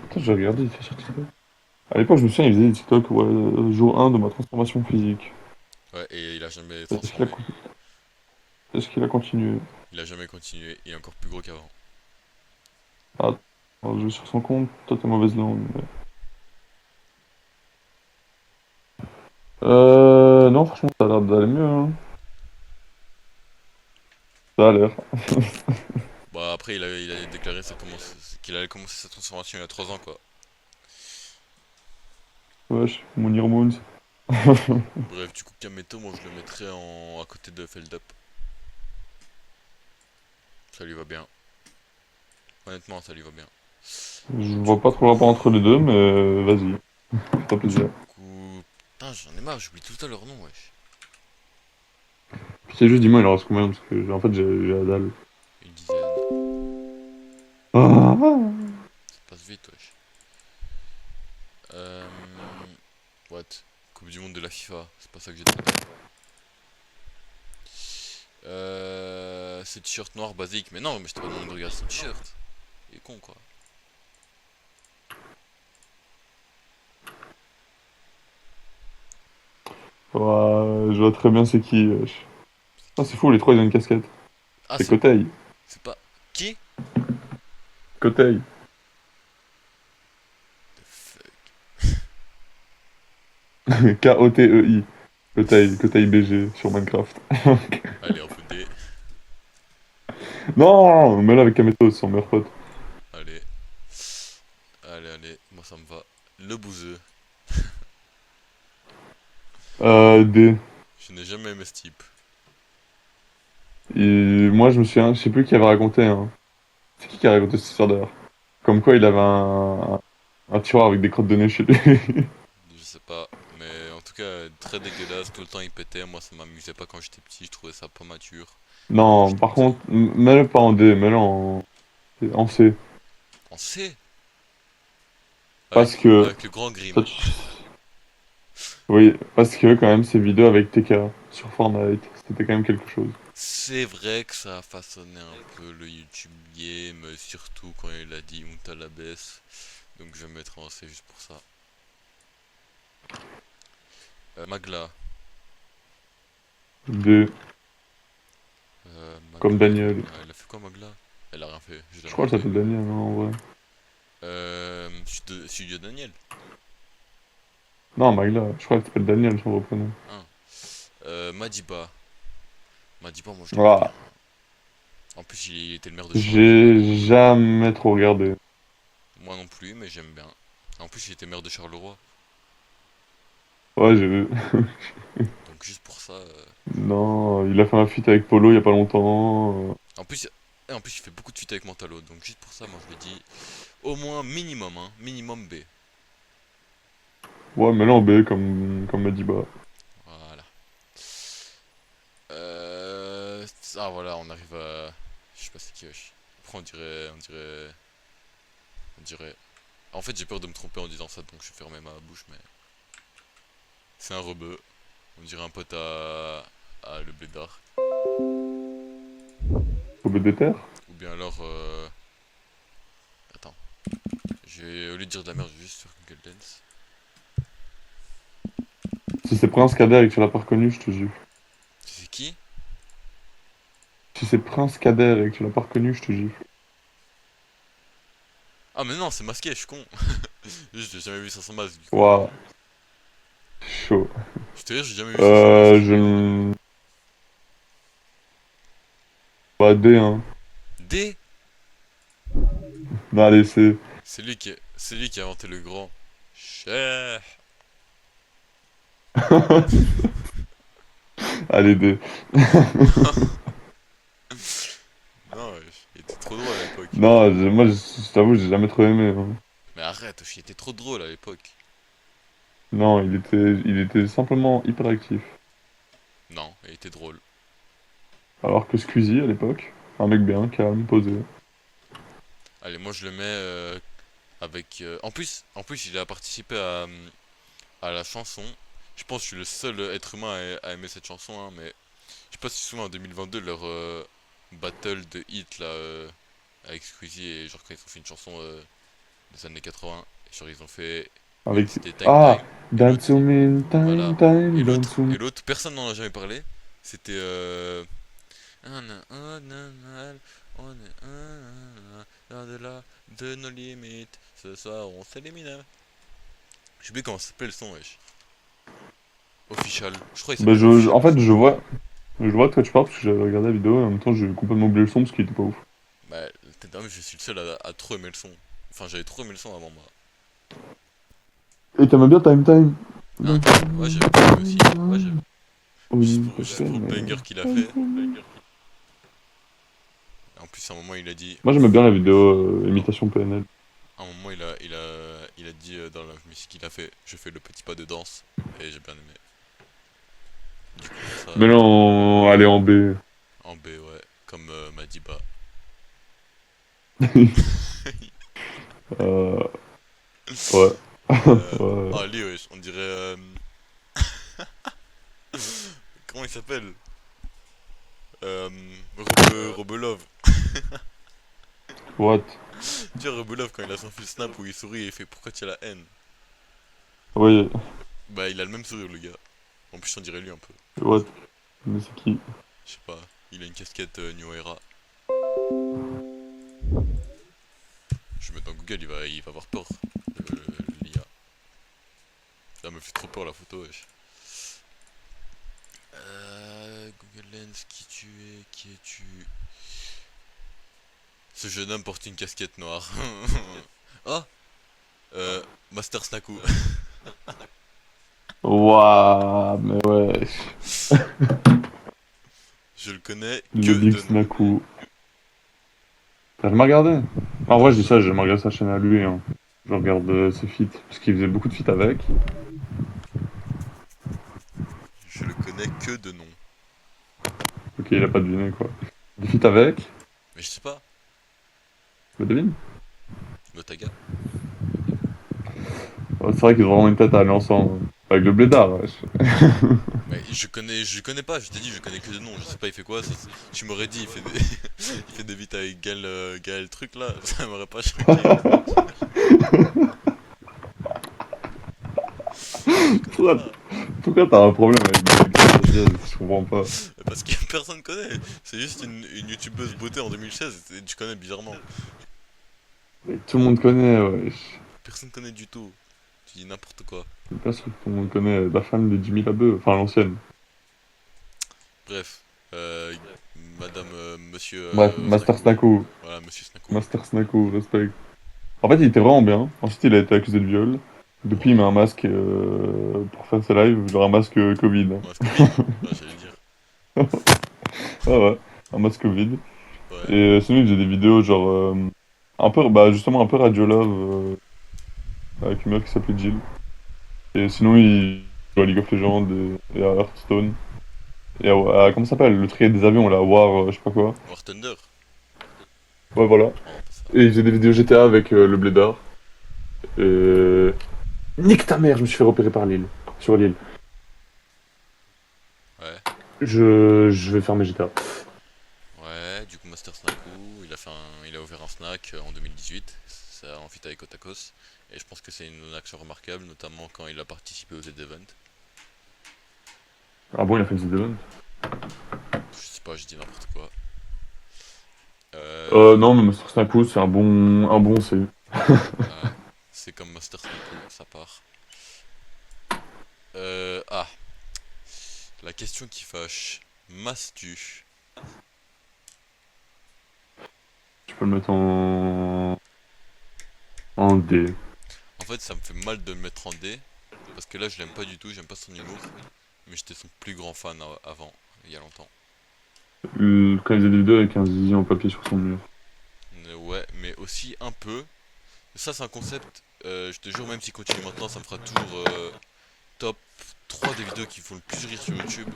Putain, j'ai regardé, il fait sur TikTok. À l'époque, je me souviens, il faisait des TikTok, ouais, jour 1 de ma transformation physique. Ouais, et il a jamais Est-ce qu'il a, transformé. Est-ce qu'il a continué? Il a jamais continué, il est encore plus gros qu'avant. Ah, alors, je vais sur son compte, toi t'es mauvaise langue. Non, franchement, ça a l'air d'aller mieux, hein. Ça a l'air. Bah après, il a déclaré qu'il allait commencer sa transformation il y a 3 ans, quoi. Wesh, Mounir Moons. Bref, du coup, Kameto, moi je le mettrais à côté de Feldup. Ça lui va bien. Honnêtement, ça lui va bien. Je Du vois pas trop le rapport entre les deux, mais vas-y, fais-toi Du plaisir. coup... Putain, j'en ai marre, j'oublie tout le temps leur nom, wesh. C'est juste, dis-moi, il en reste combien? Parce que, en fait, j'ai la dalle. Une dizaine. Ah, Ça passe vite, wesh. What? Coupe du monde de la FIFA, c'est pas ça que j'ai demandé. C'est t-shirt noir basique. Mais non, mais je t'ai pas demandé de regarder son t-shirt. Il est con, quoi. ouais, je vois très bien c'est qui, wesh. C'est Ah, qui? c'est fou, les trois, ils ont une casquette. Ah, C'est Kotei. c'est pas... Qui? Kotei. The fuck. Kotei. Kotei BG sur Minecraft. Allez, on fait des... Non, mais là, avec Kameto, c'est son meilleur pote. Allez. Allez, moi ça me va. Le bouseux. D. Je n'ai jamais aimé ce type. Et moi, je me souviens, je sais plus qui avait raconté, hein. C'est qui a raconté cette histoire d'ailleurs? Comme quoi il avait un tiroir avec des crottes de nez chez lui. Je sais pas. Mais en tout cas, très dégueulasse. Tout le temps il pétait. Moi ça m'amusait pas quand j'étais petit. Je trouvais ça pas mature. Du coup, Non, je le par mettrais contre, mets-le pas en D, mets-le en C. en C. Parce que, Avec le grand grim. toi, oui, parce que quand même, ces vidéos avec TK sur Fortnite, c'était quand même quelque chose. C'est vrai que ça a façonné un peu le YouTube game. Surtout quand il a dit Unta la baisse. Donc je vais me mettre en C juste pour ça. Magla. D, comme Magla. Daniel. Elle a fait quoi Magla? Elle a rien fait. Je l'ai Je crois qu'elle demandé. s'appelle Daniel, non, en vrai. Studio Daniel. Non, Magla, je crois qu'elle s'appelle Daniel, son vrai prénom. Hein. Madiba. Madiba, moi je l'aimais bien. Voilà. En plus, il était le maire de Charleroi, J'ai donc jamais trop regardé. moi non plus, mais j'aime bien. En plus, il était maire de Charleroi, Ouais, j'ai vu. donc juste pour ça. Non, il a fait un feat avec Polo il y a pas longtemps. En plus, il fait beaucoup de feats avec Mentalo, donc juste pour ça, moi je lui dis au moins minimum, hein, minimum B. Ouais, mais là en B, comme Madiba. Voilà. Ah voilà, on arrive à. Je sais pas c'est qui, wesh. Après, on dirait. En fait, j'ai peur de me tromper en disant ça, donc je fermais ma bouche, mais. C'est un rebeu. On dirait un pote à le blédard. Au bout des terres. Ou bien alors. Attends. Au lieu de dire de la merde, je vais juste sur Google Lens. Si c'est Prince Kader et que tu l'as pas reconnu, je te jure. C'est qui? Si c'est Prince Kader et que tu l'as pas reconnu, je te jure. Ah, mais non, c'est masqué, je suis con. Juste, j'ai jamais vu ça sans masque, du coup. Waouh, chaud. Je te jure, j'ai jamais vu ça sans masque. Je ne... Pas D, hein. D? Non, allez, c'est... C'est lui qui a inventé le grand. Cher. Allez, D. Non, il était trop drôle à l'époque. Non, moi, je t'avoue, j'ai jamais trop aimé, hein. Mais arrête, il était trop drôle à l'époque. Non, il était simplement hyperactif. Non, il était drôle. Alors que Squeezie, à l'époque, un mec bien, calme, posé. Allez, moi je le mets avec. En plus, il a participé à la chanson. Je pense que je suis le seul être humain à aimer cette chanson, hein, mais je sais pas si tu te souviens en 2022 leur battle de hit là avec Squeezie et genre quand ils ont fait une chanson des années 80, et genre ils ont fait une Avec... c'était Time Ah! Time et l'autre Dance to me, voilà time, et time, dance l'autre to me. et l'autre personne n'en a jamais parlé. C'était on est au-delà de nos limites. Ce soir on s'élimine. Je sais plus comment s'appelle le son, wesh. Official. Je crois qu'il Bah, s'appelle Official en le fait, son. je vois de quoi tu parles parce que j'avais regardé la vidéo et en même temps, j'ai complètement oublié le son parce qu'il était pas ouf. Bah, t'es dingue, je suis le seul à trop aimer le son. Enfin, j'avais trop aimé le son avant moi. Et t'aimes bien Time Time? Hein? Dance Ouais, j'avais bien aimé aussi. Oui, Juste pour le banger qu'il a fait. En plus, à un moment, il a dit. moi, j'aimais bien la vidéo Non, imitation PNL. à un moment, il a dit dans la musique qu'il a fait, je fais le petit pas de danse. Et j'ai bien aimé. Du coup, ça, Mais non, allez en B. en B, ouais. Comme Madiba. Euh, ouais. Ouais. Ah, lui, wesh, on dirait. Comment il s'appelle? Robelove. What? Tu vois, Robelove, quand il a son fil snap où il sourit et il fait pourquoi tu as la haine? Oui, Bah, il a le même sourire, le gars. En plus, on dirait lui un peu. what? Mais c'est qui? Je sais pas, il a une casquette New Era. Je vais mettre dans Google, il va avoir peur. L'IA. Ça me fait trop peur la photo, wesh. Google Lens, qui tu es? Qui es-tu? Ce jeune homme porte une casquette noire. Oh, Master Snaku. Waouh, mais ouais. Je le connais Le que Big de nom. Snaku. T'as jamais regardé? En Non, vrai, je dis ça, j'ai jamais regardé sa chaîne à lui, hein. Je regarde ses feats, parce qu'il faisait beaucoup de feats avec. je le connais que de nom. Ok, il a pas deviné, quoi. Des feats avec? Mais je sais pas, Bah devine. Gotaga. Ouais, c'est vrai qu'ils ont vraiment une tête à aller ensemble. Avec le blédard, wesh. Mais je connais pas, je t'ai dit, je connais que de nom, je sais pas il fait quoi, tu m'aurais dit il fait des, il fait des vites avec Gaël truc là, ça m'aurait pas choqué. Je connais Pourquoi pas, pourquoi t'as un problème avec Gaël? Je comprends pas. parce que personne connaît, c'est juste une youtubeuse beauté en 2016, et tu connais bizarrement. Mais tout le monde connaît, wesh. Personne connaît du tout, tu dis n'importe quoi. C'est pas sûr que tout le monde connaît la femme de Jimmy Labeu, enfin l'ancienne. Bref, madame, monsieur, Bref, Master Snaku, Snaku. voilà, monsieur Snaku. Master Snaku, respect. En fait, il était vraiment bien. Ensuite, il a été accusé de viol. Depuis, il met un masque pour faire ses lives, genre un masque Covid. Ouais, c'est Covid, ouais, j'allais dire, Ouais, ouais, un masque Covid. Et ouais. sinon, il faisait des vidéos genre un peu, bah justement un peu Radio Love avec une meuf qui s'appelait Jill. Et sinon, il joue à League of Legends et à Hearthstone. Et comment ça s'appelle? Le trier des avions, là, War, je sais pas quoi. War Thunder, Ouais, voilà. oh, pas ça. Et il faisait des vidéos GTA avec le Blédard. Nique ta mère, je me suis fait repérer par l'île. Sur l'île. Ouais. Je vais fermer GTA. Ouais, du coup Master Snaku, il a ouvert un snack en 2018, ça en fit avec Otakos, et je pense que c'est une action remarquable, notamment quand il a participé aux Z-Event. Ah bon, il a fait une Z-Event? Je sais pas, je dis n'importe quoi. Euh, Non, mais Master Snaku, c'est un bon C. ouais, c'est comme Master Snaku, ça part. Ah, la question qui fâche. Mastu. Tu peux le mettre en D. En fait, ça me fait mal de le mettre en D, parce que là je l'aime pas du tout, j'aime pas son humour, mais j'étais son plus grand fan avant, il y a longtemps. Quand il faisait des vidéos avec un zizi en papier sur son mur. Ouais, mais aussi un peu. Ça, c'est un concept, je te jure, même s'il continue maintenant, ça me fera toujours top 3 des vidéos qui font le plus rire sur YouTube.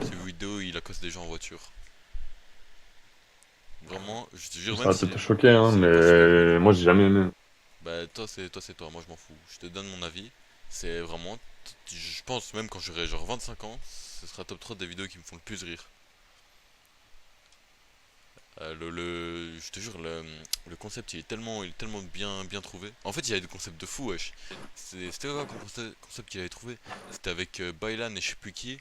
Ces vidéos où il accoste des gens en voiture. Vraiment, je te jure, Ça même va peut-être te s'il choquer, hein, s'il est pas super drôle. mais moi j'ai jamais aimé. Bah, toi, c'est toi, moi je m'en fous. Je te donne mon avis. C'est vraiment. Je pense, même quand j'aurai genre 25 ans, ce sera top 3 des vidéos qui me font le plus rire. Je te jure, le concept il est tellement bien trouvé. En fait, il y avait des concepts de fou, wesh. C'était quoi comme concept qu'il avait trouvé? C'était avec Bailan et je sais plus qui.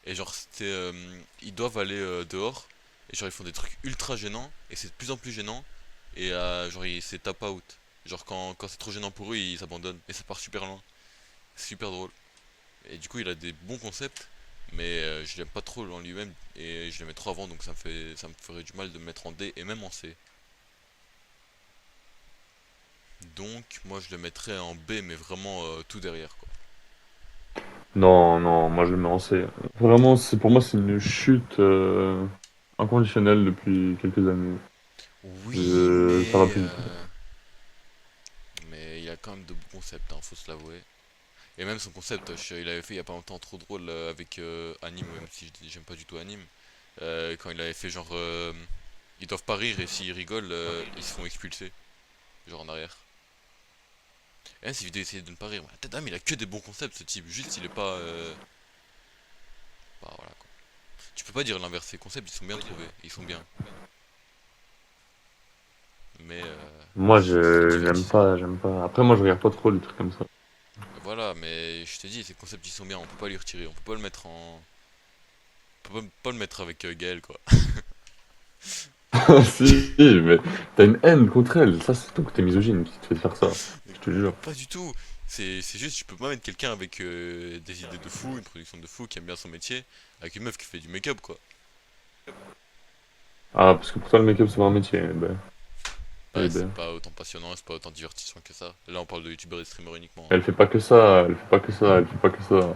Et genre, ils doivent aller dehors. Et genre, ils font des trucs ultra gênants. Et c'est de plus en plus gênant. Et genre, c'est tap out. Genre, quand c'est trop gênant pour eux, ils s'abandonnent. Et ça part super loin. C'est super drôle. Et du coup, il a des bons concepts, mais je l'aime pas trop en lui-même et je le mets trop avant, donc ça me ferait du mal de me mettre en D et même en C. Donc, moi, je le mettrais en B, mais vraiment tout derrière, quoi. Non, non, moi je le mets en C. Vraiment, pour moi, c'est une chute inconditionnelle depuis quelques années. Oui, Ça va plus du tout. mais il a quand même de bons concepts, hein, faut se l'avouer. Et même son concept, il avait fait il y a pas longtemps trop drôle avec Anime, même si j'aime pas du tout Anime. Quand il avait fait genre, ils doivent pas rire et s'ils rigolent, ils se font expulser, genre en arrière. Et même ces vidéos essayaient de ne pas rire. Mais il a que des bons concepts ce type. Juste il est pas. Bah voilà quoi. Tu peux pas dire l'inverse. Ces concepts ils sont bien trouvés. Ils sont bien. Mais Moi, c'est trop j'aime divertissant. pas, j'aime pas. Après, moi, je regarde pas trop les trucs comme ça. Voilà, mais je te dis, ces concepts ils sont bien. On peut pas les retirer. On peut pas le mettre en. On peut pas le mettre avec Gaël quoi. Si, mais t'as une haine contre elle. Ça, c'est ton côté misogyne qui te fait faire ça. Mais, Je te mais jure. pas du tout. C'est juste, je peux pas mettre quelqu'un avec des idées de fou, une production de fou qui aime bien son métier, avec une meuf qui fait du make-up quoi. Ah, parce que pour toi, le make-up, c'est pas un métier. Ben, eh Ouais, c'est ben. pas autant passionnant, c'est pas autant divertissant que ça. Là on parle de youtubeurs et streamers uniquement, hein. Elle fait pas que ça, elle fait pas que ça, elle fait pas que ça. Enfin,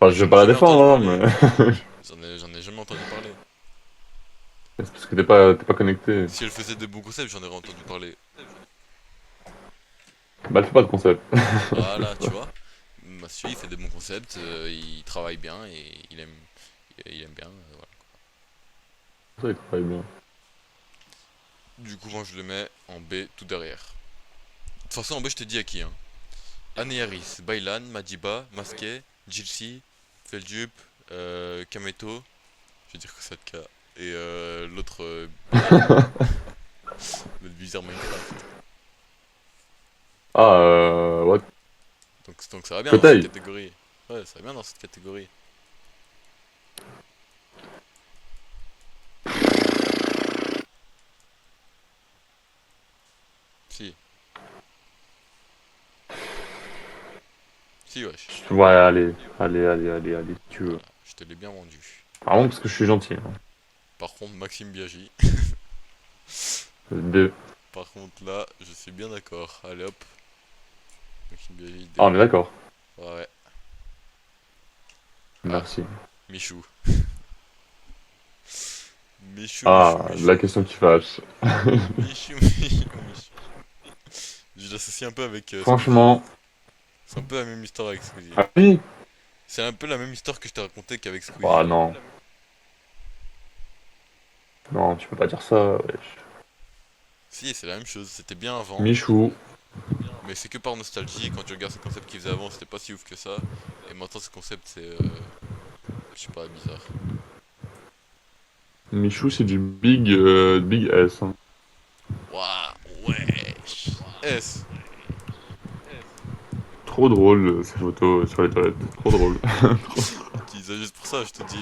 Mais je vais j'en ai pas la jamais entendu défendre, hein, parler. mais. J'en ai jamais entendu parler. C'est parce que t'es pas connecté. Si elle faisait des bons concepts, j'en aurais entendu parler. Bah, elle fait pas de concept. Voilà, tu vois. Monsieur, il fait des bons concepts, il travaille bien et il aime bien. Voilà. Ça, il travaille bien. Du coup, moi je le mets en B tout derrière. De toute façon, en B, je te dis à qui, hein. Anne Harris, Bailan, Madiba, Masquet, Jilsi, Feldup, Kameto, je vais dire que 7K, et l'autre le bizarre Minecraft. Ah, what? Donc ça va bien dans cette Kotei. catégorie. Ouais, ça va bien dans cette catégorie. Si, si, wesh. Ouais, allez, si tu veux. Voilà, je te l'ai bien vendu. Vraiment parce que je suis gentil, hein. Par contre, Maxime Biaggi. D. Par contre, là, je suis bien d'accord. Allez hop, Maxime Biaggi, Ah, D. on est d'accord. Ouais, ouais. Ah, Merci. Michou. Michou, Michou, Ah, la Michou. question qui fâche. Michou, Michou, Michou. Je l'associe un peu avec Squeezie. Franchement. C'est un peu la même histoire avec Squeezie. Ah oui? C'est un peu la même histoire que je t'ai raconté qu'avec Ah Squeezie. non. Non, tu peux pas dire ça, wesh. Si, c'est la même chose. C'était bien avant. Michou. Mais c'est que par nostalgie, quand tu regardes ce concept qu'ils faisaient avant, c'était pas si ouf que ça. Et maintenant, ce concept, c'est. Je sais pas, bizarre. Michou, c'est du big S, hein. Waouh, wesh. S. Trop drôle, ces photos sur les toilettes. Trop drôle. Tu dis ça juste pour ça, je te dis.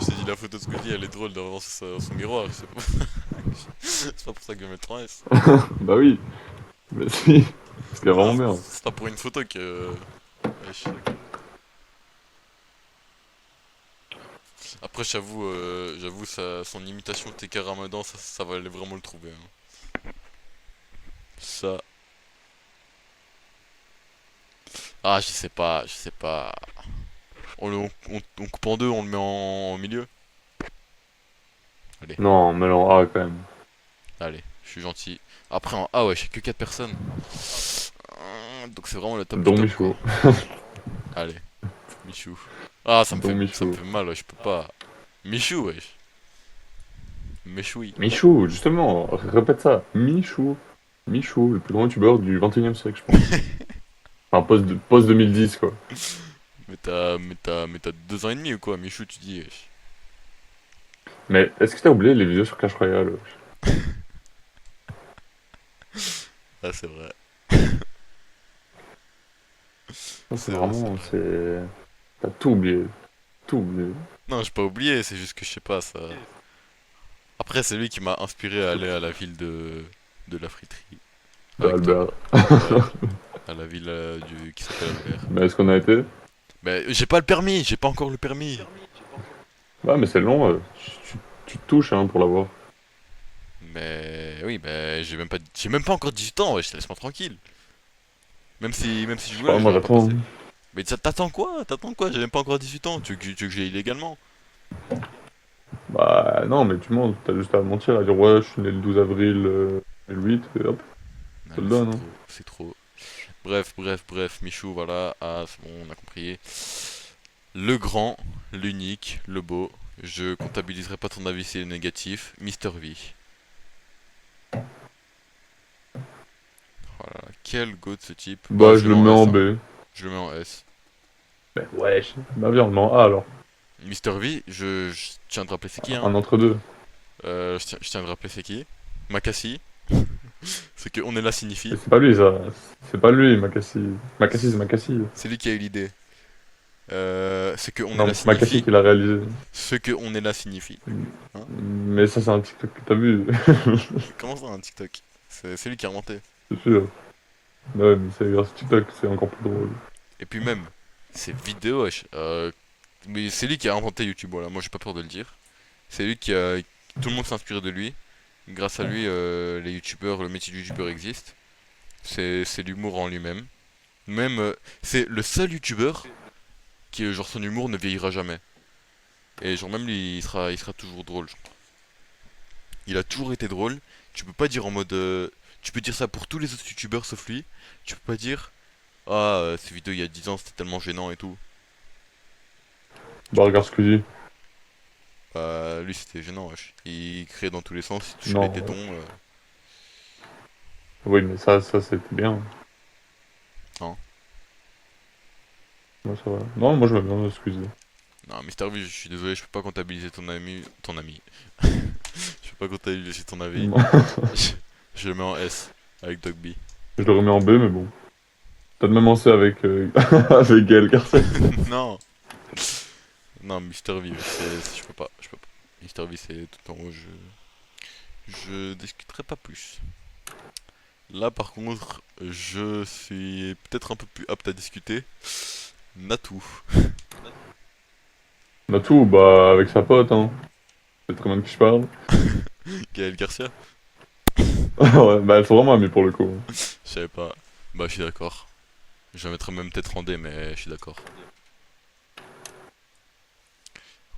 Je te dis la photo de Squeezie, elle est drôle devant son miroir. C'est pas... c'est pas pour ça que je vais mettre en S. Bah oui, mais si. Parce qu'il y a Non, vraiment bien. c'est pas pour une photo que. Wesh. Après, j'avoue, son imitation de TK Ramadan, ça va aller vraiment le trouver, hein. Ça. Ah, je sais pas, je sais pas. On coupe en deux, on le met en milieu. Allez, Non, mais en A quand même. allez, je suis gentil. Après, en A, ouais, j'ai que 4 personnes. Donc c'est vraiment le top du Donc top, quoi. Michou. Allez, Michou. Ah, Donc ça me Michou. fait mal, ouais, je peux pas. Michou, wesh. Méchoui. Michou, justement, répète ça. Michou. Michou, le plus grand youtubeur du 21e siècle, je pense. Enfin, post 2010, quoi. Mais t'as 2 ans et demi ou quoi, Michou, tu dis, wesh. Mais est-ce que t'as oublié les vidéos sur Clash Royale? Ah, c'est vrai. Ça, c'est C'est vrai, c'est vraiment, vrai. c'est... T'as tout oublié. Tout oublié. Non, j'ai pas oublié, c'est juste que je sais pas, ça. Après, c'est lui qui m'a inspiré à aller à la ville de la friterie. De Avec toi. Albert. Ouais, à la ville qui s'appelle Albert. Mais est-ce qu'on a été? Mais j'ai pas le permis, j'ai pas encore le permis. Ouais, mais c'est long, tu te touches, hein, pour l'avoir. Mais oui, mais j'ai même pas encore 18 ans, wesh, laisse-moi tranquille. Même si Je je sais voulais, pas, je moi l'aurais pas j'attends, passé. hein. Mais t'attends quoi? T'attends quoi? J'ai même pas encore 18 ans. Tu veux que j'aille illégalement? Bah non, mais tu mens, t'as juste à mentir, à dire ouais, je suis né le 12 avril 2008, et hop, ça le Allez, c'est donne, hein. trop, c'est trop. Bref, Michou, voilà. Ah, c'est bon, on a compris. Le grand, l'unique, le beau. Je comptabiliserai pas ton avis si c'est négatif. Mister V. Voilà. Quel go de ce type? Bah, Bah je je le le mets en mets en S, hein. B. Je le mets en S. Ben wesh. Bah viens, on le met en A alors. Mister V, je tiens à te rappeler c'est qui, hein. Un entre deux. Je tiens à te rappeler c'est qui. Makassi. Ce que on est là Et signifie. c'est pas lui ça. C'est pas lui, Makassi. Makassi, c'est Makassi. C'est lui qui a eu l'idée. Ce que on est Non, là mais c'est Makassi signifie. qui l'a réalisé. Ce que on est là signifie. Hein? Mais ça, c'est un TikTok que t'as vu. Comment ça un TikTok? C'est lui qui a inventé. C'est sûr. Ouais, mais c'est grâce à TikTok, c'est encore plus drôle. Et puis même, ces vidéos, wesh, mais c'est lui qui a inventé YouTube, voilà, moi j'ai pas peur de le dire. C'est lui qui a... Tout le monde s'est inspiré de lui. Grâce à lui, les youtubeurs, le métier de youtubeur existe. C'est l'humour en lui-même. Même, c'est le seul youtubeur qui, genre, son humour ne vieillira jamais. Et genre, même lui, il sera toujours drôle, genre. Il a toujours été drôle. Tu peux pas dire en mode... tu peux dire ça pour tous les autres youtubeurs sauf lui. Tu peux pas dire... Ah, ces vidéos il y a 10 ans c'était tellement gênant et tout. Tu Bah peux regarde pas. Squeezie. Bah, lui c'était gênant, wesh. Il criait dans tous les sens, il touchait les Non. tétons. Oui, mais ça c'était bien. Non. Moi ça va. Non, moi je m'aime bien Squeezie. Non, Mister V, je suis désolé, je peux pas comptabiliser ton ami. Ton ami. Je peux pas comptabiliser ton avis. Je, je le mets en S avec Dogby. Je le remets en B, mais bon. T'as de même lancé avec, avec Gaël Garcet. Non! Non, Mister V, je peux pas, je peux pas. Mister V c'est tout en haut, je discuterai pas plus. Là par contre, je suis peut-être un peu plus apte à discuter. Natou. Natou, bah avec sa pote, hein. C'est très bien de qui je parle. Gaël Garcia? Ouais, bah elles sont vraiment amies pour le coup. Je savais pas. Bah, je suis d'accord. Je la mettrais même peut-être en D, mais je suis d'accord.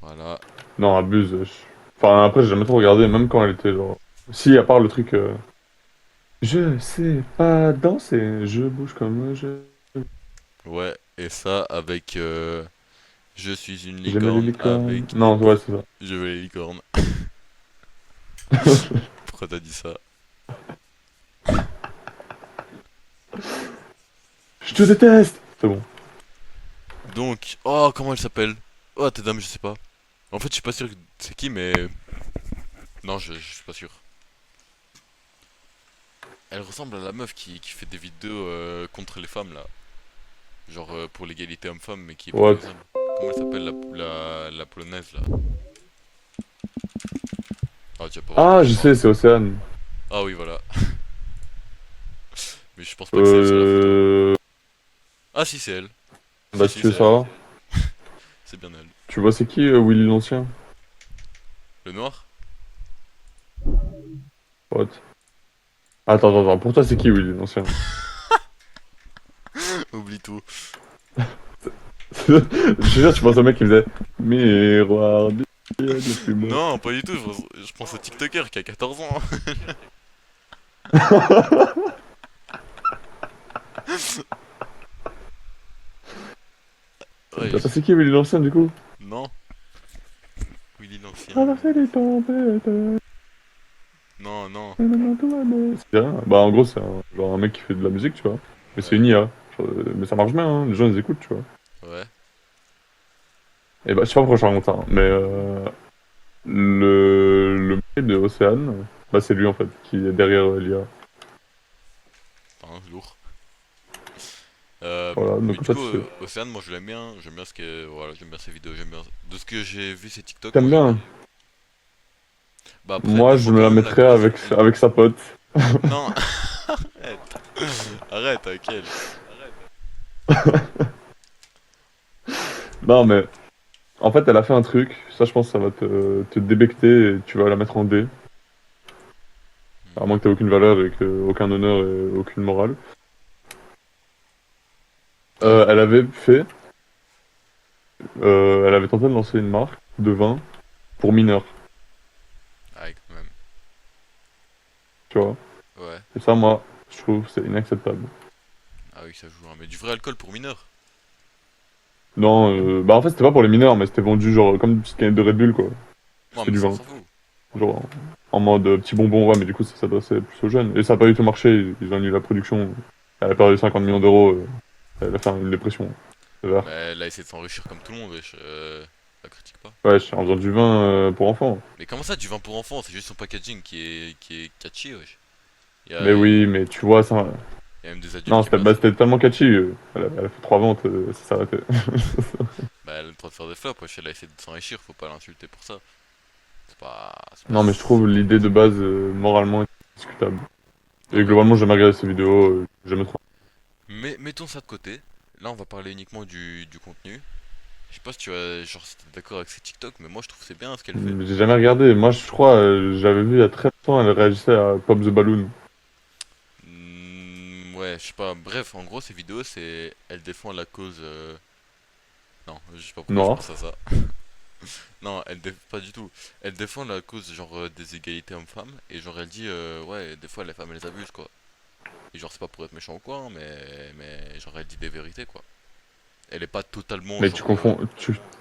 Voilà. Non, abuse. Enfin, après, j'ai jamais trop regardé, même quand elle était genre. Si, à part le truc. Je sais pas danser, je bouge comme je. Ouais, et ça avec je suis une J'aime les licorne licornes. avec des Non, ouais, petits. c'est ça. Je veux les licornes. Pourquoi t'as dit ça? te déteste. C'est bon. Donc, oh, comment elle s'appelle? Oh, tes dames, je sais pas. En fait, je suis pas sûr que c'est qui, mais. Non, je suis pas sûr. Elle ressemble à la meuf qui fait des vidéos contre les femmes là. Genre pour l'égalité homme-femme, mais qui est What? polonaise. Comment elle s'appelle la polonaise là? Ah, tu vas pas voir de Ah, qui je je parle. sais, c'est Océane. Ah oui, voilà. Mais je pense pas que c'est elle sur la photo. Euh... Ah si, c'est elle. Si, Bah, si si, tu veux c'est elle. savoir. C'est bien elle. Tu vois, c'est qui Willy l'Ancien? Le noir? What? Attends. Pour toi, c'est qui Willy l'Ancien? Oublie tout. Je te jure, tu penses au mec qui faisait Miroir du ciel le plus beau. Non, pas du tout. Je pense au TikToker qui a 14 ans. Ouais, Bah, c'est qui Willy l'Ancien du coup? non. Willy l'ancien. Traverser les tempêtes. Non, non. Nanana, tout va bien. C'est rien. Bah, en gros, c'est genre un mec qui fait de la musique, tu vois. Mais c'est Ouais. une IA. Genre, mais ça marche bien, hein. Les gens ils écoutent, tu vois. Ouais. Et bah, je sais pas pourquoi je raconte ça, hein, mais le mec de Océane, bah, c'est lui en fait, qui est derrière l'IA. Enfin, lourd. Voilà, Mais donc du ça coup, tu sais. Océane, moi je l'aime bien. J'aime bien ce que. Voilà, j'aime bien ses vidéos. J'aime bien. De ce que j'ai vu ses TikTok, T'aimes moi j'aime bien? bien. Bah après, elle Moi, je défend me quand la même la mettrais cause. avec sa pote. Non, arrête. Arrête avec elle. Non, mais en fait, elle a fait un truc. Ça, je pense, ça va te débecter et tu vas la mettre en D. À moins que t'aies aucune valeur et que, aucun honneur et aucune morale. Ouais. Elle avait fait. Elle avait tenté de lancer une marque de vin pour mineurs, Ah, quand même. tu vois. Ouais. Et ça, moi, je trouve que c'est inacceptable. Ah oui, ça joue. Hein. Mais du vrai alcool pour mineurs. Non, bah en fait, c'était pas pour les mineurs, mais c'était vendu genre comme une petite canette de Red Bull, quoi. Non, C'était mais du ça, on vin. s'en fout. Genre en mode petit bonbon, ouais, mais du coup, ça s'adressait plus aux jeunes. Et ça a pas du tout marché, ils ont annulé la production. Elle a perdu 50 millions d'euros, elle a fait une dépression. Sévère. Mais elle a essayé de s'enrichir comme tout le monde, wesh. La critique pas. Ouais, en faisant du vin pour enfants. Mais comment ça, du vin pour enfants? C'est juste son packaging qui est catchy, wesh. Mais Il oui, mais tu vois, ça. y a même des adultes Non, qui passent. c'était tellement catchy. Elle a fait 3 ventes, ça s'est arrêté. Bah, elle a le droit de faire des flops, wesh. Elle a essayé de s'enrichir, faut pas l'insulter pour ça. C'est pas. C'est pas. Non, mais je trouve l'idée de base moralement discutable. Ouais, Et bah. globalement, j'ai jamais regardé ces vidéos, j'ai jamais trop. Mais mettons ça de côté. Là, on va parler uniquement du contenu. Je sais pas si tu as. Genre, si t'es d'accord avec ces TikTok, mais moi je trouve que c'est bien ce qu'elle fait. J'ai jamais regardé. Moi, je crois, j'avais vu il y a très longtemps, elle réagissait à Pop the Balloon. Ouais, je sais pas. Bref, en gros, ces vidéos, c'est. Elle défend la cause. Non, je sais pas pourquoi je Noir. pense à ça. Non, pas du tout. Elle défend la cause, genre, des égalités hommes-femmes. Et genre, elle dit, ouais, des fois, les femmes, elles abusent, quoi. Et genre, c'est pas pour être méchant ou quoi, hein, mais genre, elle dit des vérités, quoi. Elle est pas totalement, Mais tu genre. confonds,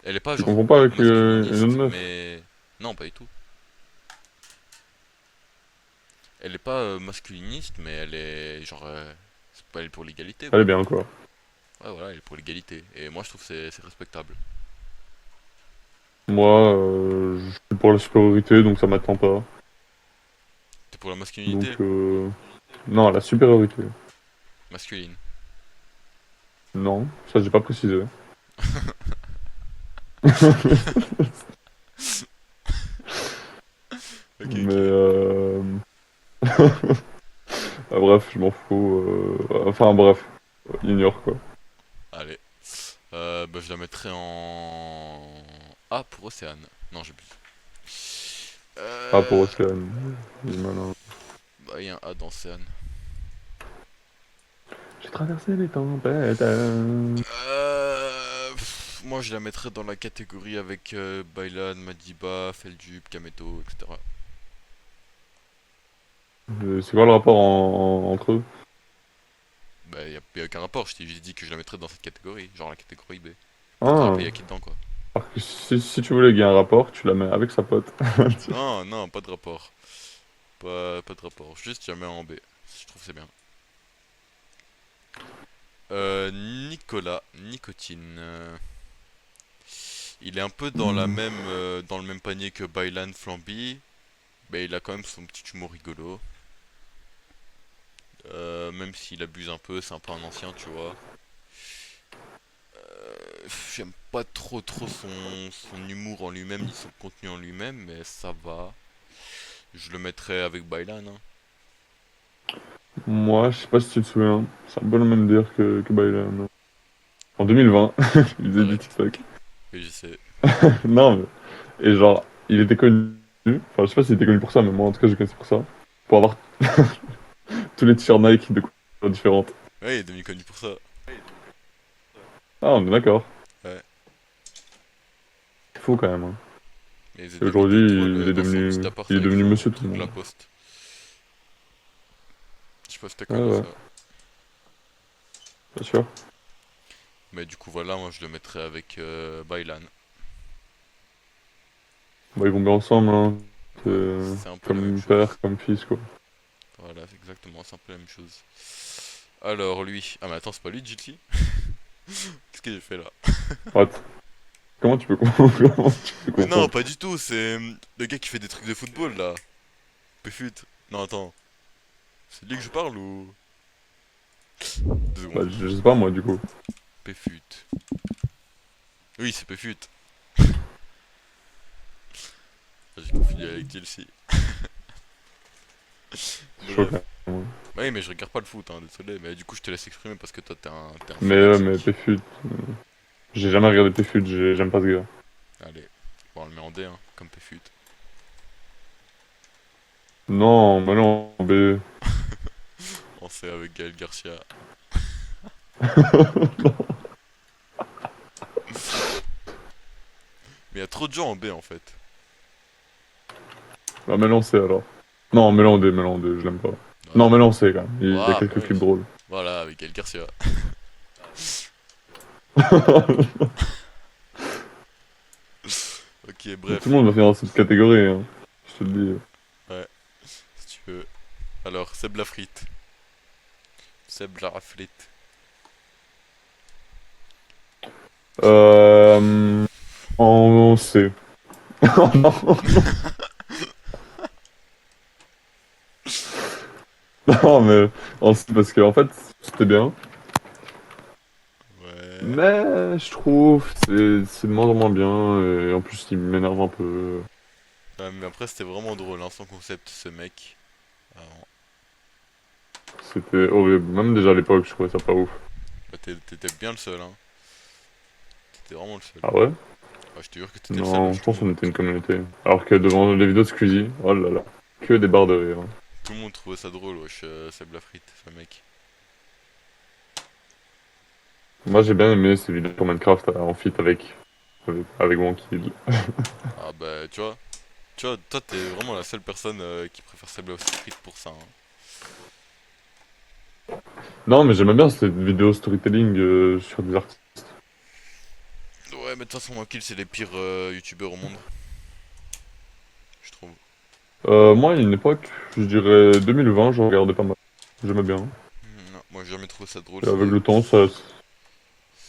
Elle est pas, tu genre, confonds pas avec une autre masculiniste, meuf. mais. Non, pas du tout. Elle est pas masculiniste, mais elle est, genre. C'est pas elle est pour l'égalité, Elle est quoi. bien, quoi. Ouais, voilà, elle est pour l'égalité. Et moi, je trouve que c'est respectable. Moi, je suis pour la supériorité, donc ça m'attend pas. T'es pour la Donc, masculinité non, la supériorité. masculine. Non, ça j'ai pas précisé. Ok, Mais, ok. ah, bref, je m'en fous. Enfin, bref, ignore quoi. Allez. Bah, je la mettrai en A pour Océane. Non, j'ai plus. Ah, pour Océane. Il est malin. Bah, il y a un A dans Océane. J'ai traversé les tempêtes. Moi, je la mettrais dans la catégorie avec Bailan, Madiba, Feldup, Kameto, etc. C'est quoi le rapport entre eux? Bah, y a aucun rapport. J'ai dit que je la mettrais dans cette catégorie. Genre la catégorie B. Faut te Ah, rappeler, y a qui dedans, quoi. alors que si tu voulais qu'il y ait un rapport, tu la mets avec sa pote. Non, non, pas de rapport. Pas de rapport. Juste, je la mets en B. Je trouve que c'est bien. Nicolas, nicotine. Il est un peu Hmm. dans le même panier que Bylan Flamby, mais il a quand même son petit humour rigolo. Même s'il abuse un peu, c'est un peu un ancien, tu vois. J'aime pas trop son humour en lui-même, ni son contenu en lui-même, mais ça va. Je le mettrais avec Bylan, hein. Moi, je sais pas si tu te souviens, c'est un peu le même dire que Biden. En 2020, il faisait du Arrête. TikTok. Oui, je sais. Non, mais... Et genre, il était connu, enfin, je sais pas s'il était connu pour ça, mais moi, en tout cas, je le connaissais pour ça. Pour avoir tous les t-shirts Nike de couleurs différentes. Ouais, il est devenu connu pour ça. Ah, on est d'accord. Ouais. Il faut quand même, hein. Il faisait Et des aujourd'hui, vidéos drôles dans son petit appart il est avec devenu son monsieur tout le truc La monde. Poste. Je sais pas si t'as Ouais, connu ouais, ça. bien sûr. Mais du coup, voilà, moi je le mettrais avec Bylan. Bah, ils vont bien ensemble, hein. Ouais, C'est c'est un peu la même comme chose. père, comme fils, quoi. Voilà, c'est exactement, c'est un peu la même chose. Alors lui. Ah mais attends, c'est pas lui, GT? Qu'est-ce que j'ai fait là? What? Comment tu peux comment tu peux Mais non, comprendre? pas du tout, c'est le gars qui fait des trucs de football là. Péfut. Non, attends. C'est de lui que je parle ou. 2 secondes. Bah, je sais pas, moi, du coup. Péfut. Oui, c'est Péfut. J'ai confondu avec Chelsea. C'est choquant. Bref. Oui, mais je regarde pas le foot, hein, désolé. Mais du coup, je te laisse exprimer parce que toi, t'es un Mais fanatique. PFUT, j'ai jamais regardé PFUT, j'aime pas ce gars. Allez. Bon, on le met en D, hein, comme Péfut. Non, mais non, B. On sait avec Gaël Garcia. Mais il y a trop de gens en B en fait. Bah, Mélan C alors. Non, Mélan D, je l'aime pas. Non, Ouais. Mélan C quand même, il y a Waouh, bah quelques ouais. clips drôles. Voilà, avec Gaël Garcia. Ok, Tout le bref. monde va finir dans cette catégorie, hein. Je te le dis. Ouais, si tu veux. Alors, Seb Lafrite. Seb Lafrite. Euh... En C. Non, non, mais en C parce que en fait, c'était bien. Ouais. Mais je trouve c'est de moins en moins bien et en plus il m'énerve un peu. Ouais, mais après, c'était vraiment drôle, hein, son concept, ce mec. Alors, C'était horrible. Même déjà à l'époque, je trouvais ça pas ouf. bah, t'étais bien le seul, hein. T'étais vraiment le seul. Ah ouais? Ah, je te jure que t'étais le seul, Non, wesh, je pense qu'on était une communauté. Alors que devant les vidéos de Squeezie, oh là là, que des barres de rire, hein. tout le monde trouvait ça drôle, wesh, Seb Lafrite, ce mec. Moi j'ai bien aimé ces vidéos sur Minecraft en feat avec Wankill. Ah bah, tu vois, toi, t'es vraiment la seule personne qui préfère Seb Lafrite pour ça, hein. Non, mais j'aimais bien cette vidéo storytelling sur des artistes. Ouais, mais de toute façon, Wakil, c'est les pires youtubeurs au monde, je trouve. Moi, à une époque, je dirais 2020, je regardais pas mal. J'aimais bien. Non, moi, j'ai jamais trouvé ça drôle, Et avec le temps, c'est-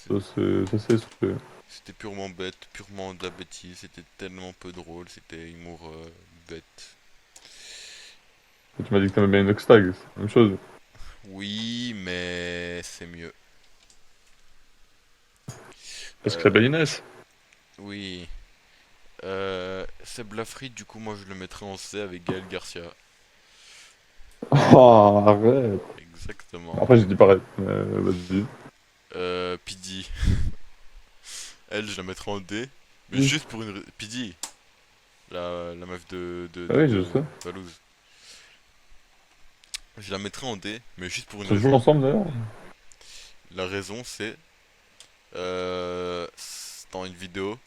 ça s'est essoufflé. c'était purement bête, purement de la bêtise, c'était tellement peu drôle, c'était humour bête. Et tu m'as dit que t'aimais bien Inoxtag, c'est la même chose. Oui, mais c'est mieux. Parce que Euh, s'appelle Inès. oui. Seb Lafrite, du coup, moi, je le mettrais en C avec Gaël Garcia. Oh, arrête. Exactement. Après, j'ai dit pareil, mais vas-y. Pidi. Elle, je la mettrais en D. Mais Oui. juste pour une... Pidi, la meuf Ah oui, je sais. de Valouz. Je la mettrais en D, mais juste pour Ils une sont toujours raison. ensemble d'ailleurs. La raison, c'est... c'est dans une vidéo.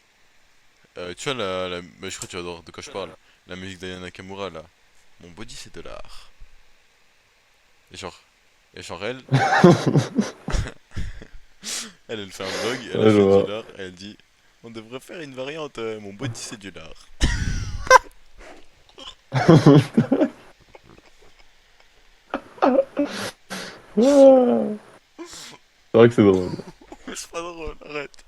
Tu vois, bah, je crois que tu vas voir de quoi je parle. La musique d'Aya Nakamura, là. Mon body, c'est de l'art. Et genre... Et genre, elle fait un vlog, elle Ouais, je achète du vois. lard, et elle dit... On devrait faire une variante, mon body, c'est du lard. Ah, c'est vrai que c'est drôle. C'est pas drôle, arrête.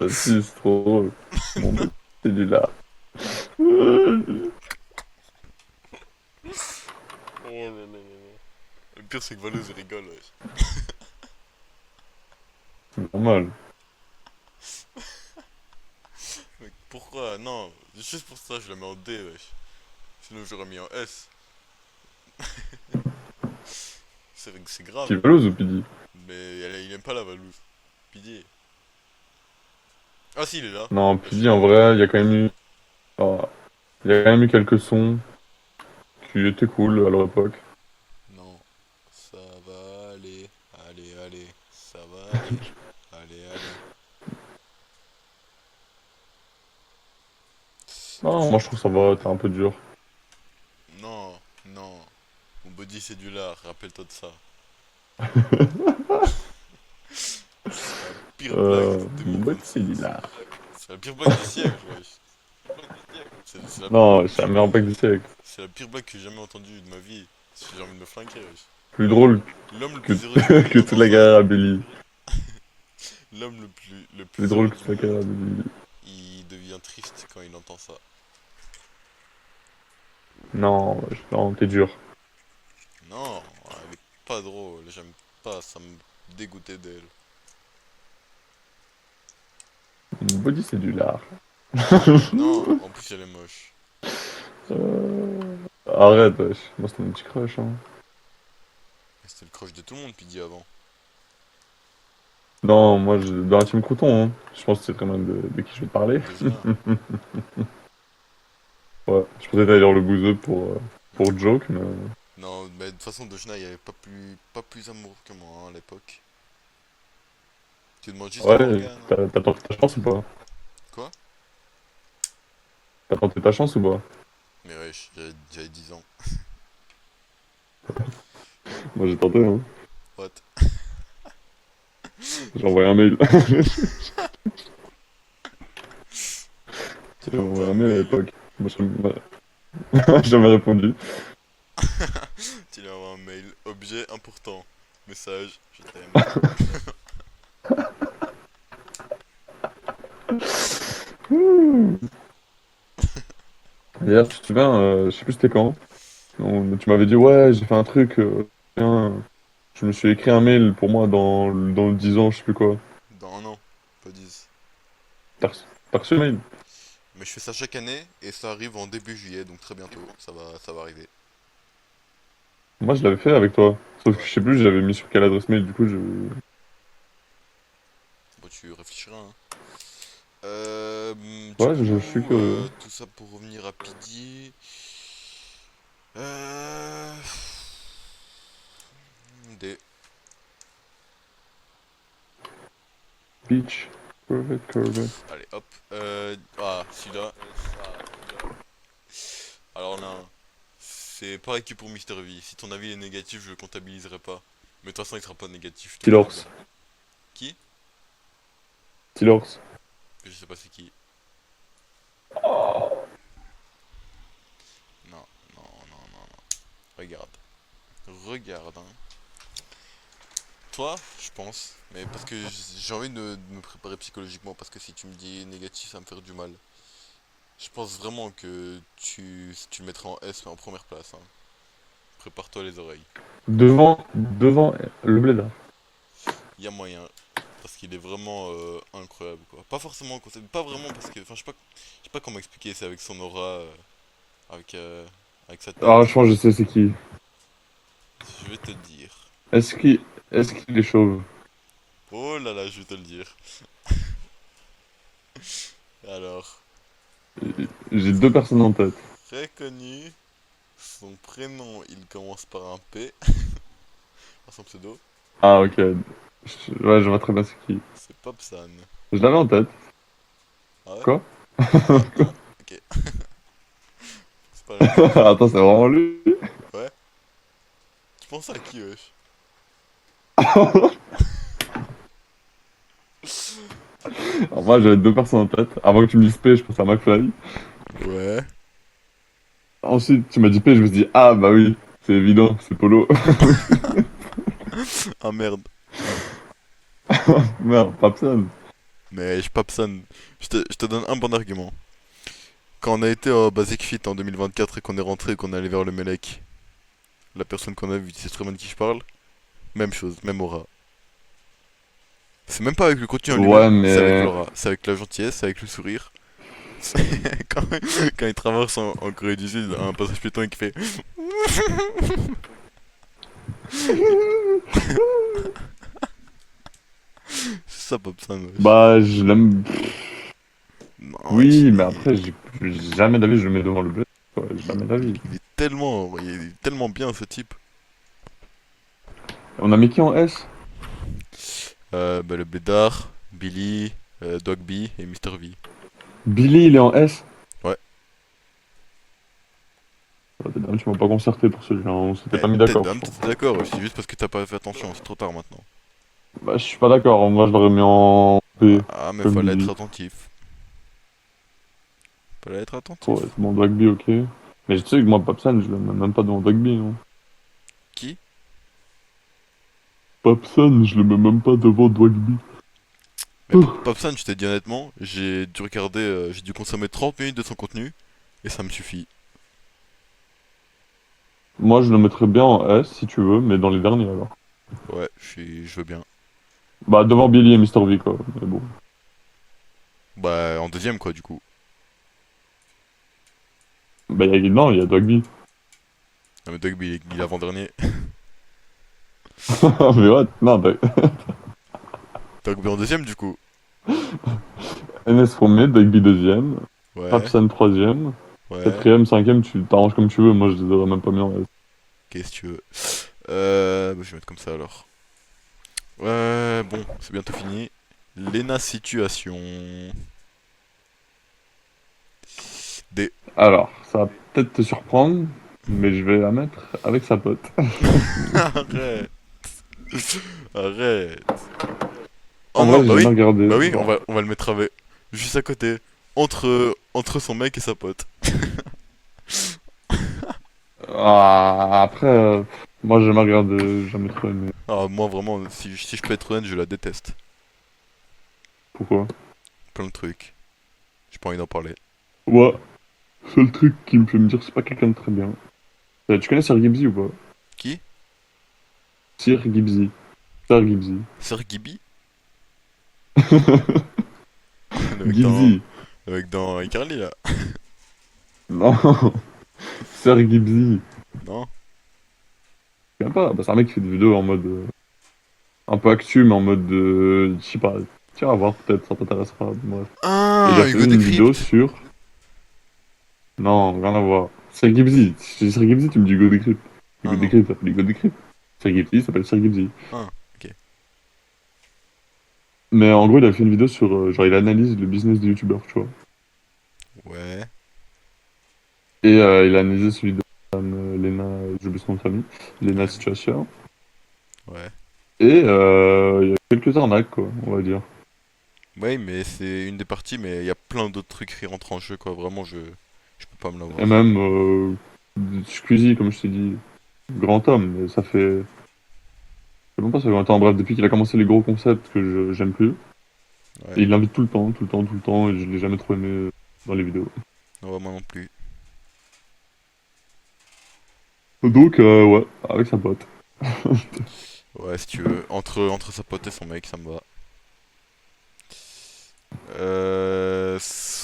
Ah, si, c'est trop drôle. Mon petit cellulaire. C'est Oh là là là là. Le pire, c'est que Valeuse rigole, wesh. normal. Mec, pourquoi? Non, juste pour ça, je la mets en D, wesh. Sinon, j'aurais mis en S. C'est grave. Petit Valouz ou Pidi? Mais il aime pas la Valouse. Pitié. Ah si, il est là. Non, Wesh. Pidi, en vrai, il y a quand même eu... ah, il y a quand même eu quelques sons qui étaient cool à leur époque. Non, ça va aller. Allez, allez. Ça va aller. Allez, allez. Non, moi je trouve ça va, t'es un peu dur. Non, non. Mon body c'est du lard, rappelle-toi de ça. C'est la pire blague de Mon bot, c'est 2026. là. C'est la pire blague du siècle, wesh. C'est la, Non, c'est la pire meilleure blague. blague du siècle. C'est la pire blague que j'ai jamais entendue de ma vie. J'ai envie de me flanquer, wesh. Plus drôle L'homme le que, plus heureux du monde, il que toute entend la ça. carrière à Billy. L'homme le Plus plus drôle heureux que du toute la carrière monde, à Billy. il devient triste quand il entend ça. Non, non, t'es dur. Non, elle est pas drôle, j'aime pas, ça me dégoûtait d'elle. Mon body, c'est du lard. Non, en plus elle est moche. Arrête, wesh. Moi, c'était mon petit crush, hein. C'était le crush de tout le monde, puis dit avant. Non, moi, dans la team Crouton, hein. Je pense que c'est vraiment de qui je vais te parler. De Gena. Ouais, je pensais t'allais dire le bouseux pour Non. joke, mais... Non, mais de toute façon, de Gena, il y avait pas plus amour que moi hein, à l'époque. Tu demandes juste à Ouais, Morgane. t'as tenté ta chance ou pas? Quoi? T'as tenté ta chance ou pas? Mais wesh, j'avais 10 ans. Moi, j'ai tenté, hein. What? J'ai envoyé un mail. Tu J'ai lui envoies envoyé un un mail à mail. l'époque. Moi, j'ai jamais répondu. Tu lui envoies un mail. Objet important. Message, je t'aime. D'ailleurs, tu te souviens, je sais plus c'était quand, tu m'avais dit, ouais, j'ai fait un truc, bien, je me suis écrit un mail pour moi dans le 10 ans, je sais plus quoi. Dans un an, pas 10. T'as reçu le mail? Mais je fais ça chaque année et ça arrive en début juillet, donc très bientôt, ça va arriver. Moi, je l'avais fait avec toi. Sauf que Ouais, je sais plus, j'avais mis sur quelle adresse mail, du coup, je... bon, tu réfléchiras, hein. Du Ouais, je suis coup, curieux. tout ça pour revenir à PD. Euh... D. Peach. Corvette, Corvette. Allez, hop. Celui-là. Alors là, c'est pareil que pour Mister V. Si ton avis est négatif, je le comptabiliserai pas. Mais de toute façon, il sera pas négatif, je te le dis bien. Steelers. Qui? Steelers. Je sais pas c'est qui. Non, non, non, non, non. Regarde. Regarde, hein. Toi, je pense, mais parce que j'ai envie de me préparer psychologiquement, parce que si tu me dis négatif, ça va me faire du mal. Je pense vraiment que tu le mettras en S, mais en première place, hein. Prépare-toi les oreilles. Devant le bled. Il y a moyen, parce qu'il est vraiment incroyable, quoi. Pas forcément, pas vraiment, parce que, enfin, je sais pas comment expliquer, c'est avec son aura, avec, euh, avec sa Ah, tête. je pense que je sais c'est qui. Je vais te le dire. Est-ce qu'il est-ce qu'il est chauve? Oh là là, je vais te le dire. Alors, J'ai deux personnes en tête. très connu. Son prénom, il commence par un P. Son pseudo, Ah, ok. Ouais, je vois très bien c'est qui. c'est Popsan. Je l'avais en tête. Ah ouais? Quoi? Ah, non, ok. C'est pas la même chose. Attends, c'est vraiment lui? Ouais? Tu penses à qui, wesh? Alors moi, j'avais deux personnes en tête. Avant que tu me dises P, je pense à McFly. Ouais. Ensuite, tu m'as dit P, je me suis dit, ah bah oui, c'est évident, c'est Polo. Ah merde. Merde, Papsan. Mais je papsonne. Je te donne un bon argument. Quand on a été au Basic Fit en 2024 et qu'on est rentré et qu'on est allé vers le Melek, la personne qu'on a vue, c'est très bien de qui je parle. Même chose, même aura. C'est même pas avec le contenu en lui-même, Ouais, c'est avec mais... l'aura. C'est avec la gentillesse, c'est avec le sourire. quand, quand il traverse en Corée du Sud un passage piéton et qu'il fait. C'est ça, Popsan, wesh. Bah, je l'aime... Non, wesh, Oui, mais après, jamais d'avis je le mets devant le bled, quoi. Jamais d'avis. il est tellement bien ce type. On a mis qui en S? Bah, le Bédard, Billy, Dogby et Mister V. Billy, il est en S? Ouais. Oh, tu m'as pas concerté pour celui-là, on s'était Eh, pas mis d'accord, je T'es pense. d'accord, wesh, c'est juste parce que t'as pas fait attention, c'est trop tard maintenant. Bah, je suis pas d'accord, moi je l'aurais mis en P, Ah, mais comme fallait être Billy. attentif. Fallait être Ouais, attentif. c'est bon, Dogby, ok. Mais tu sais que moi, Papsan, je le mets même pas devant Dogby, non. Qui? Papsan, je le mets même pas devant Dogby. Mais Popsan, je t'ai dit honnêtement, j'ai dû consommer 30 minutes de son contenu, et ça me suffit. Moi, je le mettrais bien en S, si tu veux, mais dans les derniers, alors. Ouais, je veux bien. Bah, devant Billy et Mister V, quoi. Mais bon. Bah, en deuxième, quoi, du coup. Bah, non, il y a Dogby. Ah, mais Doug, il est avant-dernier. Mais ouais, non, Doug en deuxième, du coup. NS premier, Dogby deuxième, Ouais, Papsan troisième, ouais. quatrième, cinquième, tu t'arranges comme tu veux, moi je les aurais même pas mis en S. Qu'est-ce que tu veux? Bah, je vais mettre comme ça alors. Bon, c'est bientôt fini. Lena Situation. Des. Alors, ça va peut-être te surprendre, mais je vais la mettre avec sa pote. Arrête! Arrête! Oh En non, vrai, bah j'ai jamais oui! regardé, Bah oui, on genre. va, on va le mettre avec. Juste à côté. Entre son mec et sa pote. Ah, après, moi j'ai jamais regardé, jamais trop aimé. Ah, moi vraiment, si je peux être honnête, je la déteste. Pourquoi? Plein de trucs. J'ai pas envie d'en parler. Ouais, seul truc qui me fait me dire c'est pas quelqu'un de très bien. Tu connais Sir Gibbsy ou pas? Qui? Sir Gibbsy. Sir Gibbsy. Sir Gibby? Le mec dans. Gibbsy. Le mec dans iCarly là. Non, Sir Gibbsy. Non? Je sais pas, bah, c'est un mec qui fait des vidéos en mode un peu actu, mais en mode je sais pas, tu vas voir peut-être, ça t'intéressera. Bref. Et il Ah, a fait Hugo une vidéo Décrypte! sur. Non, rien à voir. Sir Gibbsy. Si je dis Sir Gibbsy, tu me dis Hugo Décrypte. Ah Hugo non. Décrypte s'appelle Hugo Décrypte. Sir Gibbsy s'appelle Sir Gibbsy. Ah, ok. Mais en gros, il a fait une vidéo sur. Genre, il analyse le business des youtubeurs, tu vois. Ouais, Et il a analysé celui de Lena, j'ai oublié son nom de famille, Lena ouais, Situation. ouais. Et il y a quelques arnaques, quoi, on va dire. Ouais, mais c'est une des parties, mais il y a plein d'autres trucs qui rentrent en jeu, quoi. Vraiment, je peux pas me Et l'avoir. même Squeezie, comme je t'ai dit, grand homme, mais ça fait. Je sais même pas, ça fait longtemps. Bref, depuis qu'il a commencé les gros concepts que j'aime plus. Ouais, Et il l'invite tout le temps, tout le temps, tout le temps, et je l'ai jamais trop aimé dans les vidéos. ouais, moi non plus. Donc, ouais, avec sa pote. Ouais, si tu veux. Entre sa pote et son mec, ça me va.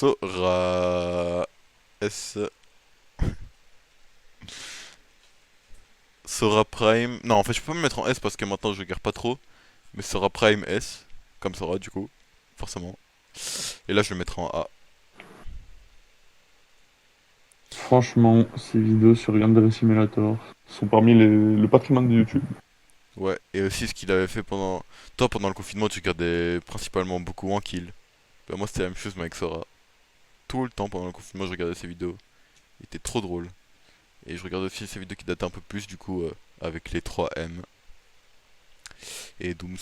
Sora. S. Sora Prime. Non, en fait, je peux pas me mettre en S parce que maintenant je regarde pas trop. Mais Sora Prime S. Comme Sora, du coup. Forcément. Et là, je le mettrai en A. Franchement, ces vidéos sur Yandere Simulator sont parmi le patrimoine de YouTube. Ouais, et aussi ce qu'il avait fait pendant. Toi, pendant le confinement, tu regardais principalement beaucoup Kill. Bah, moi, c'était la même chose, mais avec Sora. Tout le temps pendant le confinement, je regardais ses vidéos. Il était trop drôle. Et je regardais aussi ses vidéos qui dataient un peu plus, du coup, avec les 3M et Dooms.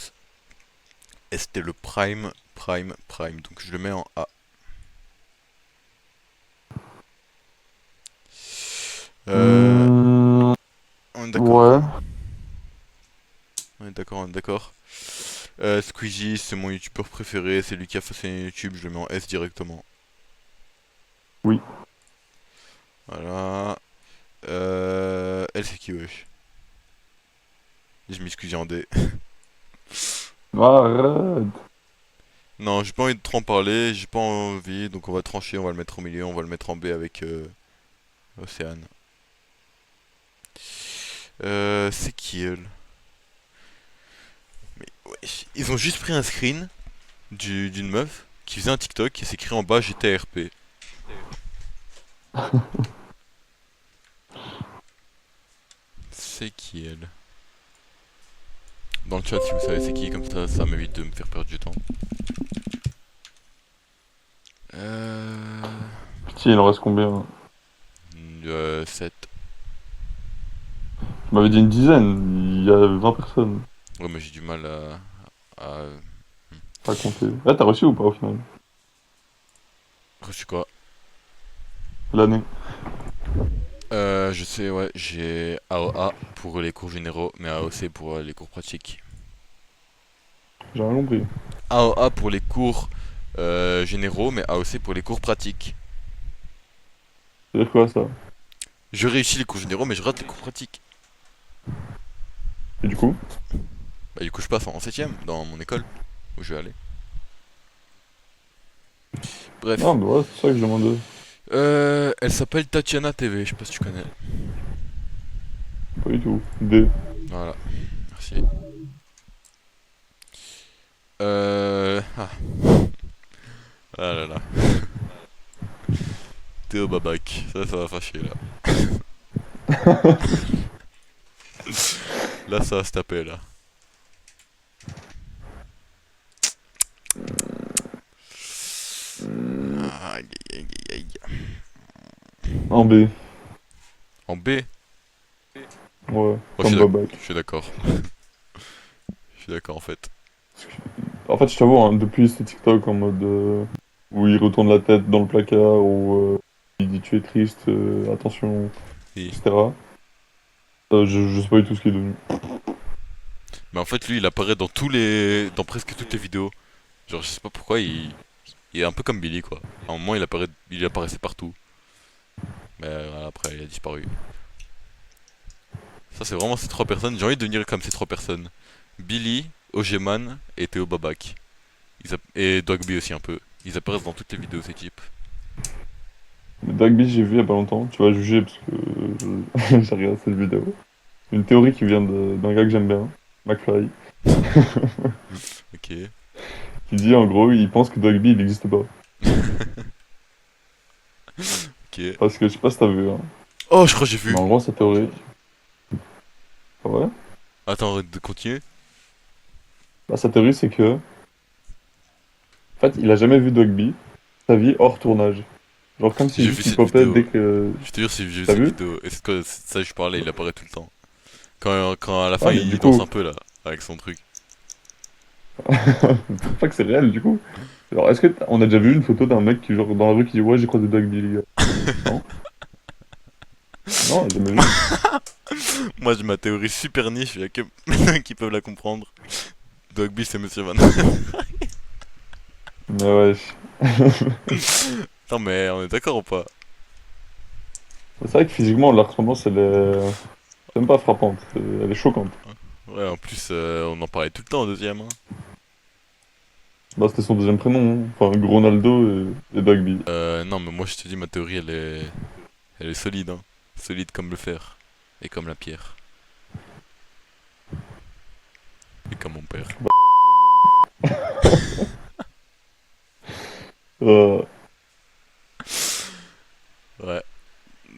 Et c'était le Prime, Prime, Prime. Donc je le mets en A. Euh, Hum, on est d'accord. ouais. On est d'accord, on est d'accord. Squeezie, c'est mon youtubeur préféré, c'est lui qui a fait sa chaîne YouTube, je le mets en S directement. Oui. Voilà. Elle, c'est qui, wesh? J'ai mis Squeezie en D. Arrête. Non, j'ai pas envie de trop en parler, j'ai pas envie, donc on va trancher, on va le mettre au milieu, on va le mettre en B avec Océane. C'est qui elle? Mais wesh, ils ont juste pris un screen d'une meuf qui faisait un TikTok et c'est écrit en bas GTRP. C'est qui elle? Dans le chat si vous savez c'est qui, comme ça m'évite de me faire perdre du temps. Euh... Si, il en reste combien? 7. Tu m'avais dit une dizaine, il y a 20 personnes Ouais mais j'ai du mal à... à compter. Ah, t'as reçu ou pas au final? Reçu quoi? L'année. Je sais, ouais, j'ai AOA pour les cours généraux, mais AOC pour les cours pratiques. J'ai rien compris. AOA pour les cours généraux, mais AOC pour les cours pratiques. C'est-à-dire quoi ça? Je réussis les cours généraux, mais je rate les cours pratiques. Et du coup? Bah du coup je passe en 7ème dans mon école, où je vais aller. Ah, Bref. bah ouais, c'est ça que je demandais. Elle s'appelle Tatiana TV, je sais pas si tu connais. Pas du tout. D. Voilà, merci. Ah, ah là là. Théo Babac, ça va fâcher là. Là ça va se taper là. Aïe aïe aïe aïe. En B. En B? Ouais, Oh, comme Babac. je suis d'accord. Je suis d'accord en fait. En fait, je t'avoue, hein, depuis ces TikTok en mode où il retourne la tête dans le placard, ou il dit tu es triste, attention, Oui. etc. Je sais pas du tout ce qu'il est devenu. Mais en fait lui il apparaît dans dans presque toutes les vidéos. Genre je sais pas pourquoi il est un peu comme Billy quoi. À un moment il apparaissait partout. Mais voilà, après il a disparu. Ça c'est vraiment ces trois personnes. J'ai envie de devenir comme ces trois personnes. Billy, Ogeman et Théo Babac. Et Dogby aussi un peu. Ils apparaissent dans toutes les vidéos ces types. Mais Dagby, j'ai vu il y a pas longtemps, tu vas juger parce que j'ai regardé cette vidéo. Une théorie qui vient d'un gars que j'aime bien, McFly, Ok. qui dit en gros, il pense que Dogby il n'existe pas. Ok. Parce que je sais pas si t'as vu, hein. Oh je crois que j'ai vu. Mais en gros, sa théorie. Ah ouais? Attends, de continuer. Bah, sa théorie, c'est que. En fait, il a jamais vu Dogby, sa vie hors tournage. Genre comme si J'ai vu juste il cette popait vidéo. dès que. Je te jure si j'ai vu T'as cette vu? vidéo. Et c'est ça que je parlais, il apparaît tout le temps. Quand à la fin Ouais, mais du il danse coup. un peu là, avec son truc. C'est pas que c'est réel, du coup. Alors, est-ce que on a déjà vu une photo d'un mec qui, genre, dans la rue qui dit ouais, j'ai croisé Dogby, les gars? Non? Non, on a jamais vu. Moi j'ai ma théorie super niche, il y a que qui peuvent la comprendre. Dogby c'est Monsieur Van. Mais ouais. Non mais on est d'accord ou pas? C'est vrai que physiquement, la ressemblance, elle est. C'est même pas frappante, elle est choquante. Ouais, en plus on en parlait tout le temps au deuxième. Hein. Bah, c'était son deuxième prénom, hein. Enfin, Ronaldo et Dogby. Non mais moi je te dis ma théorie elle est solide hein. Solide comme le fer. Et comme la pierre. Et comme mon père. Euh, Ouais.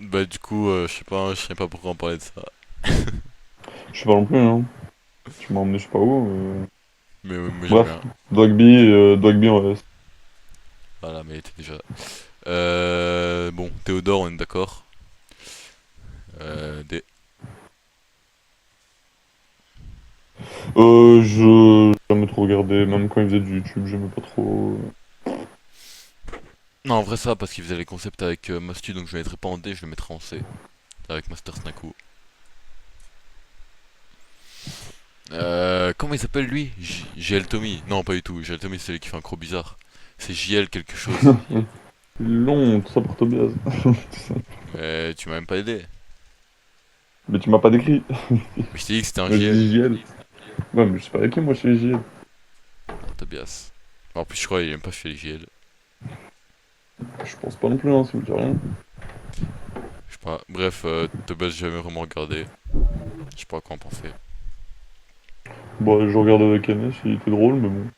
Bah du coup je sais pas pourquoi on parlait de ça. je sais pas non plus, hein. Tu m'as emmené je sais pas où. Mais j'aime Bref, bien. Dogby en reste. Voilà mais il était déjà. Bon, Théodore on est d'accord. Des... J'ai jamais trop regardé, même quand il faisait du YouTube, j'aimais pas trop. Non en vrai ça parce qu'il faisait les concepts avec Mastu donc je le mettrais pas en D, je le mettrais en C. Avec Master Snaku. Comment il s'appelle lui? JL Tommy. Non, pas du tout. JL Tommy, c'est celui qui fait un gros bizarre. C'est JL quelque chose. Long, tout ça pour Tobias. Mais tu m'as même pas aidé. Mais tu m'as pas décrit. Mais je t'ai dit que c'était un Moi j'ai JL. dit JL. Ouais, mais je sais pas avec qui, moi je suis JL. Non, Tobias. En plus, je crois qu'il aime pas fait JL. Je pense pas non plus, hein, ça me dit rien. Je sais pas. Bref, Tobias, j'ai jamais vraiment regardé. Je sais pas quoi en penser. Bon, je regarde avec Agnès, il était drôle, mais bon,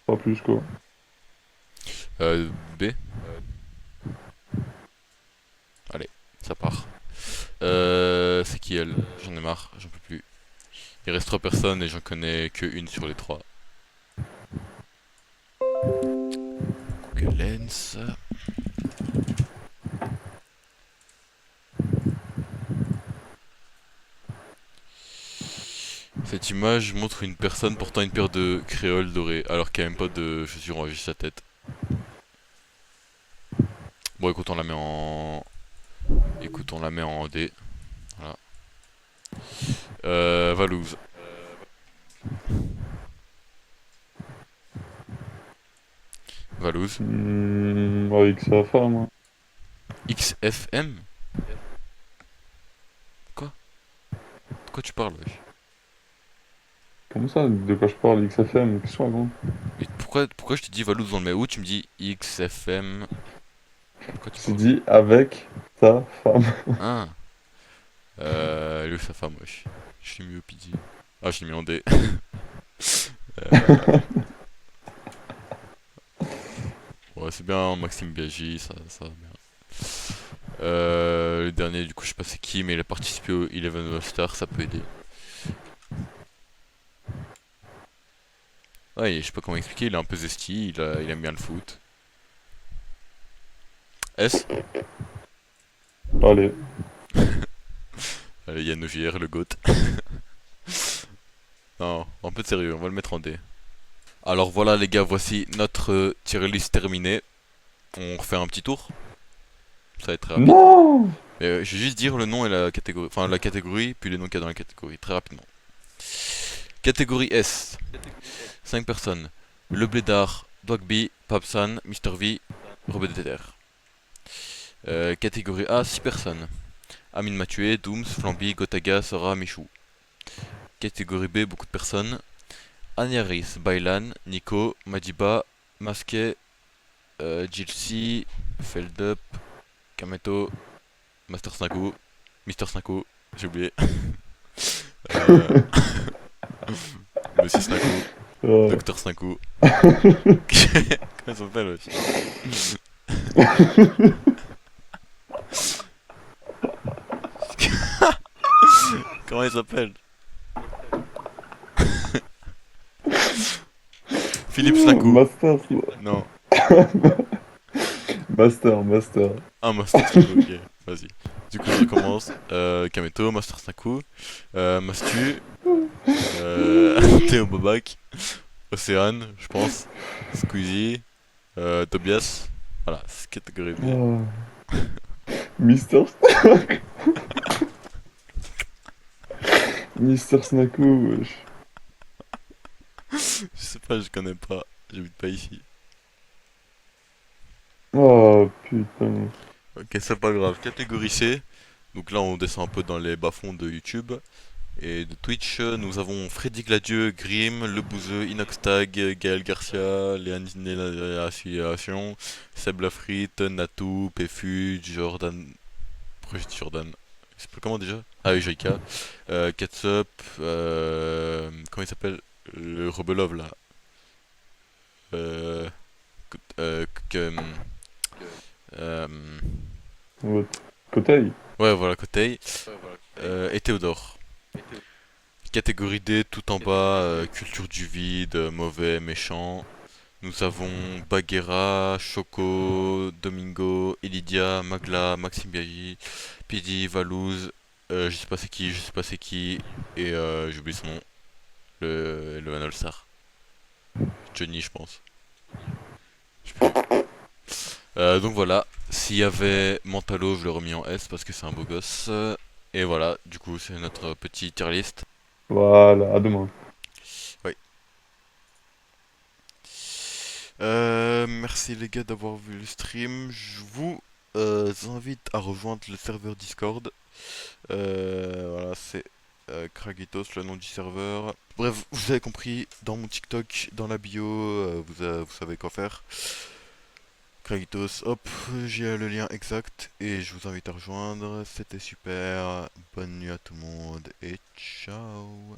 pas plus quoi. Euh, B. Allez, ça part. C'est qui elle? J'en ai marre, j'en peux plus. Il reste 3 personnes et j'en connais que une sur les 3. Google Lens. Cette image montre une personne portant une paire de créoles dorées alors qu'il n'y a même pas de chaussures, on voit juste sa tête. Bon, écoute, on la met en. Écoute, on la met en D. Voilà. Valouz. Valouz. Avec sa femme, hein. XFM? Quoi? De quoi tu parles, wesh? Comment ça, de quoi je parle, XFM, qu'est-ce que tu racontes? Mais pourquoi je te dis Valouz dans le mail où tu me dis XFM? De quoi tu J'ai parles? dit avec sa femme. Ah. Elle est où sa femme, wesh? Je l'ai mis au PD. Ah, je l'ai mis en D. Ouais, c'est bien, Maxime Biaggi, ça va bien. Le dernier, du coup, je sais pas c'est qui, mais il a participé au Eleven All-Star, ça peut aider. Ouais, je sais pas comment expliquer, il est un peu zesty, il aime bien le foot. S. Allez. Allez, Yann Ogier, le GOAT. Non, un peu de sérieux, on va le mettre en D. Alors voilà les gars, voici notre tier list terminée. On refait un petit tour. Ça va être très rapide. Non! Je vais juste dire le nom et la catégorie. Enfin la catégorie, puis les noms qu'il y a dans la catégorie, très rapidement. Catégorie S. 5 personnes. Le Blédard, Dwagby, Papsan, Mister V, Robert Deter. Catégorie A, 6 personnes. Amine Mathieu, Dooms, Flamby, Gotaga, Sora, Michou. Catégorie B, beaucoup de personnes. Aniaris, Bailan, Nico, Madiba, Masquet, Jilsi, Feldup, Kameto, Master Snaku, Mister Snaku, j'ai oublié. Euh, Monsieur Snaku, Euh, Docteur Snaku. Comment il s'appelle, wesh? Comment il s'appelle? Philippe Snaku. Master, Non. Master. Ah, Master Snaku, ok. Vas-y. Du coup, je recommence. Kameto, Master Snaku, Mastu, Théo Bobak, Océane, je pense, Squeezie, Tobias. Voilà, c'est catégorie B. Oh. Mister... Mister Snaku, wesh. Je sais pas, je connais pas. J'habite pas ici. Oh, putain. Ok, c'est pas grave. Catégorie C. Donc là, on descend un peu dans les bas-fonds de YouTube. Et de Twitch, nous avons Freddy Gladieux, Grim, Le Bouzeux, Inoxtag, Gaël Garcia, Léane Association, Seb Lafrite, Natou, Pefu, Jordan. Pourquoi j'ai dit Jordan? Il s'appelle comment déjà? Ah oui, Joika. Ketchup, comment il s'appelle? Le Rebelov là. Euh, que, euh, Ouais. Coteil. ouais, voilà, Kotei. Et Théodore. Catégorie D, tout en bas, culture du vide, mauvais, méchant. Nous avons Bagheera, Choco, Domingo, Elidia, Magla, Maxime Biaggi, Pidi, Valouz, je sais pas c'est qui, je sais pas c'est qui, et j'ai oublié son nom, le Van All-Star. Johnny, je pense. Je sais plus. Donc voilà, s'il y avait Mentalo, je l'aurais remis en S parce que c'est un beau gosse. Et voilà, du coup, c'est notre petit tier list. Voilà, à demain. remercie les gars d'avoir vu le stream. Je vous invite à rejoindre le serveur Discord. Voilà, c'est Kragitos, le nom du serveur. Bref, vous avez compris, dans mon TikTok, dans la bio, vous savez quoi faire. Kragitos, hop, j'ai le lien exact et je vous invite à rejoindre. C'était super. Bonne nuit à tout le monde et ciao.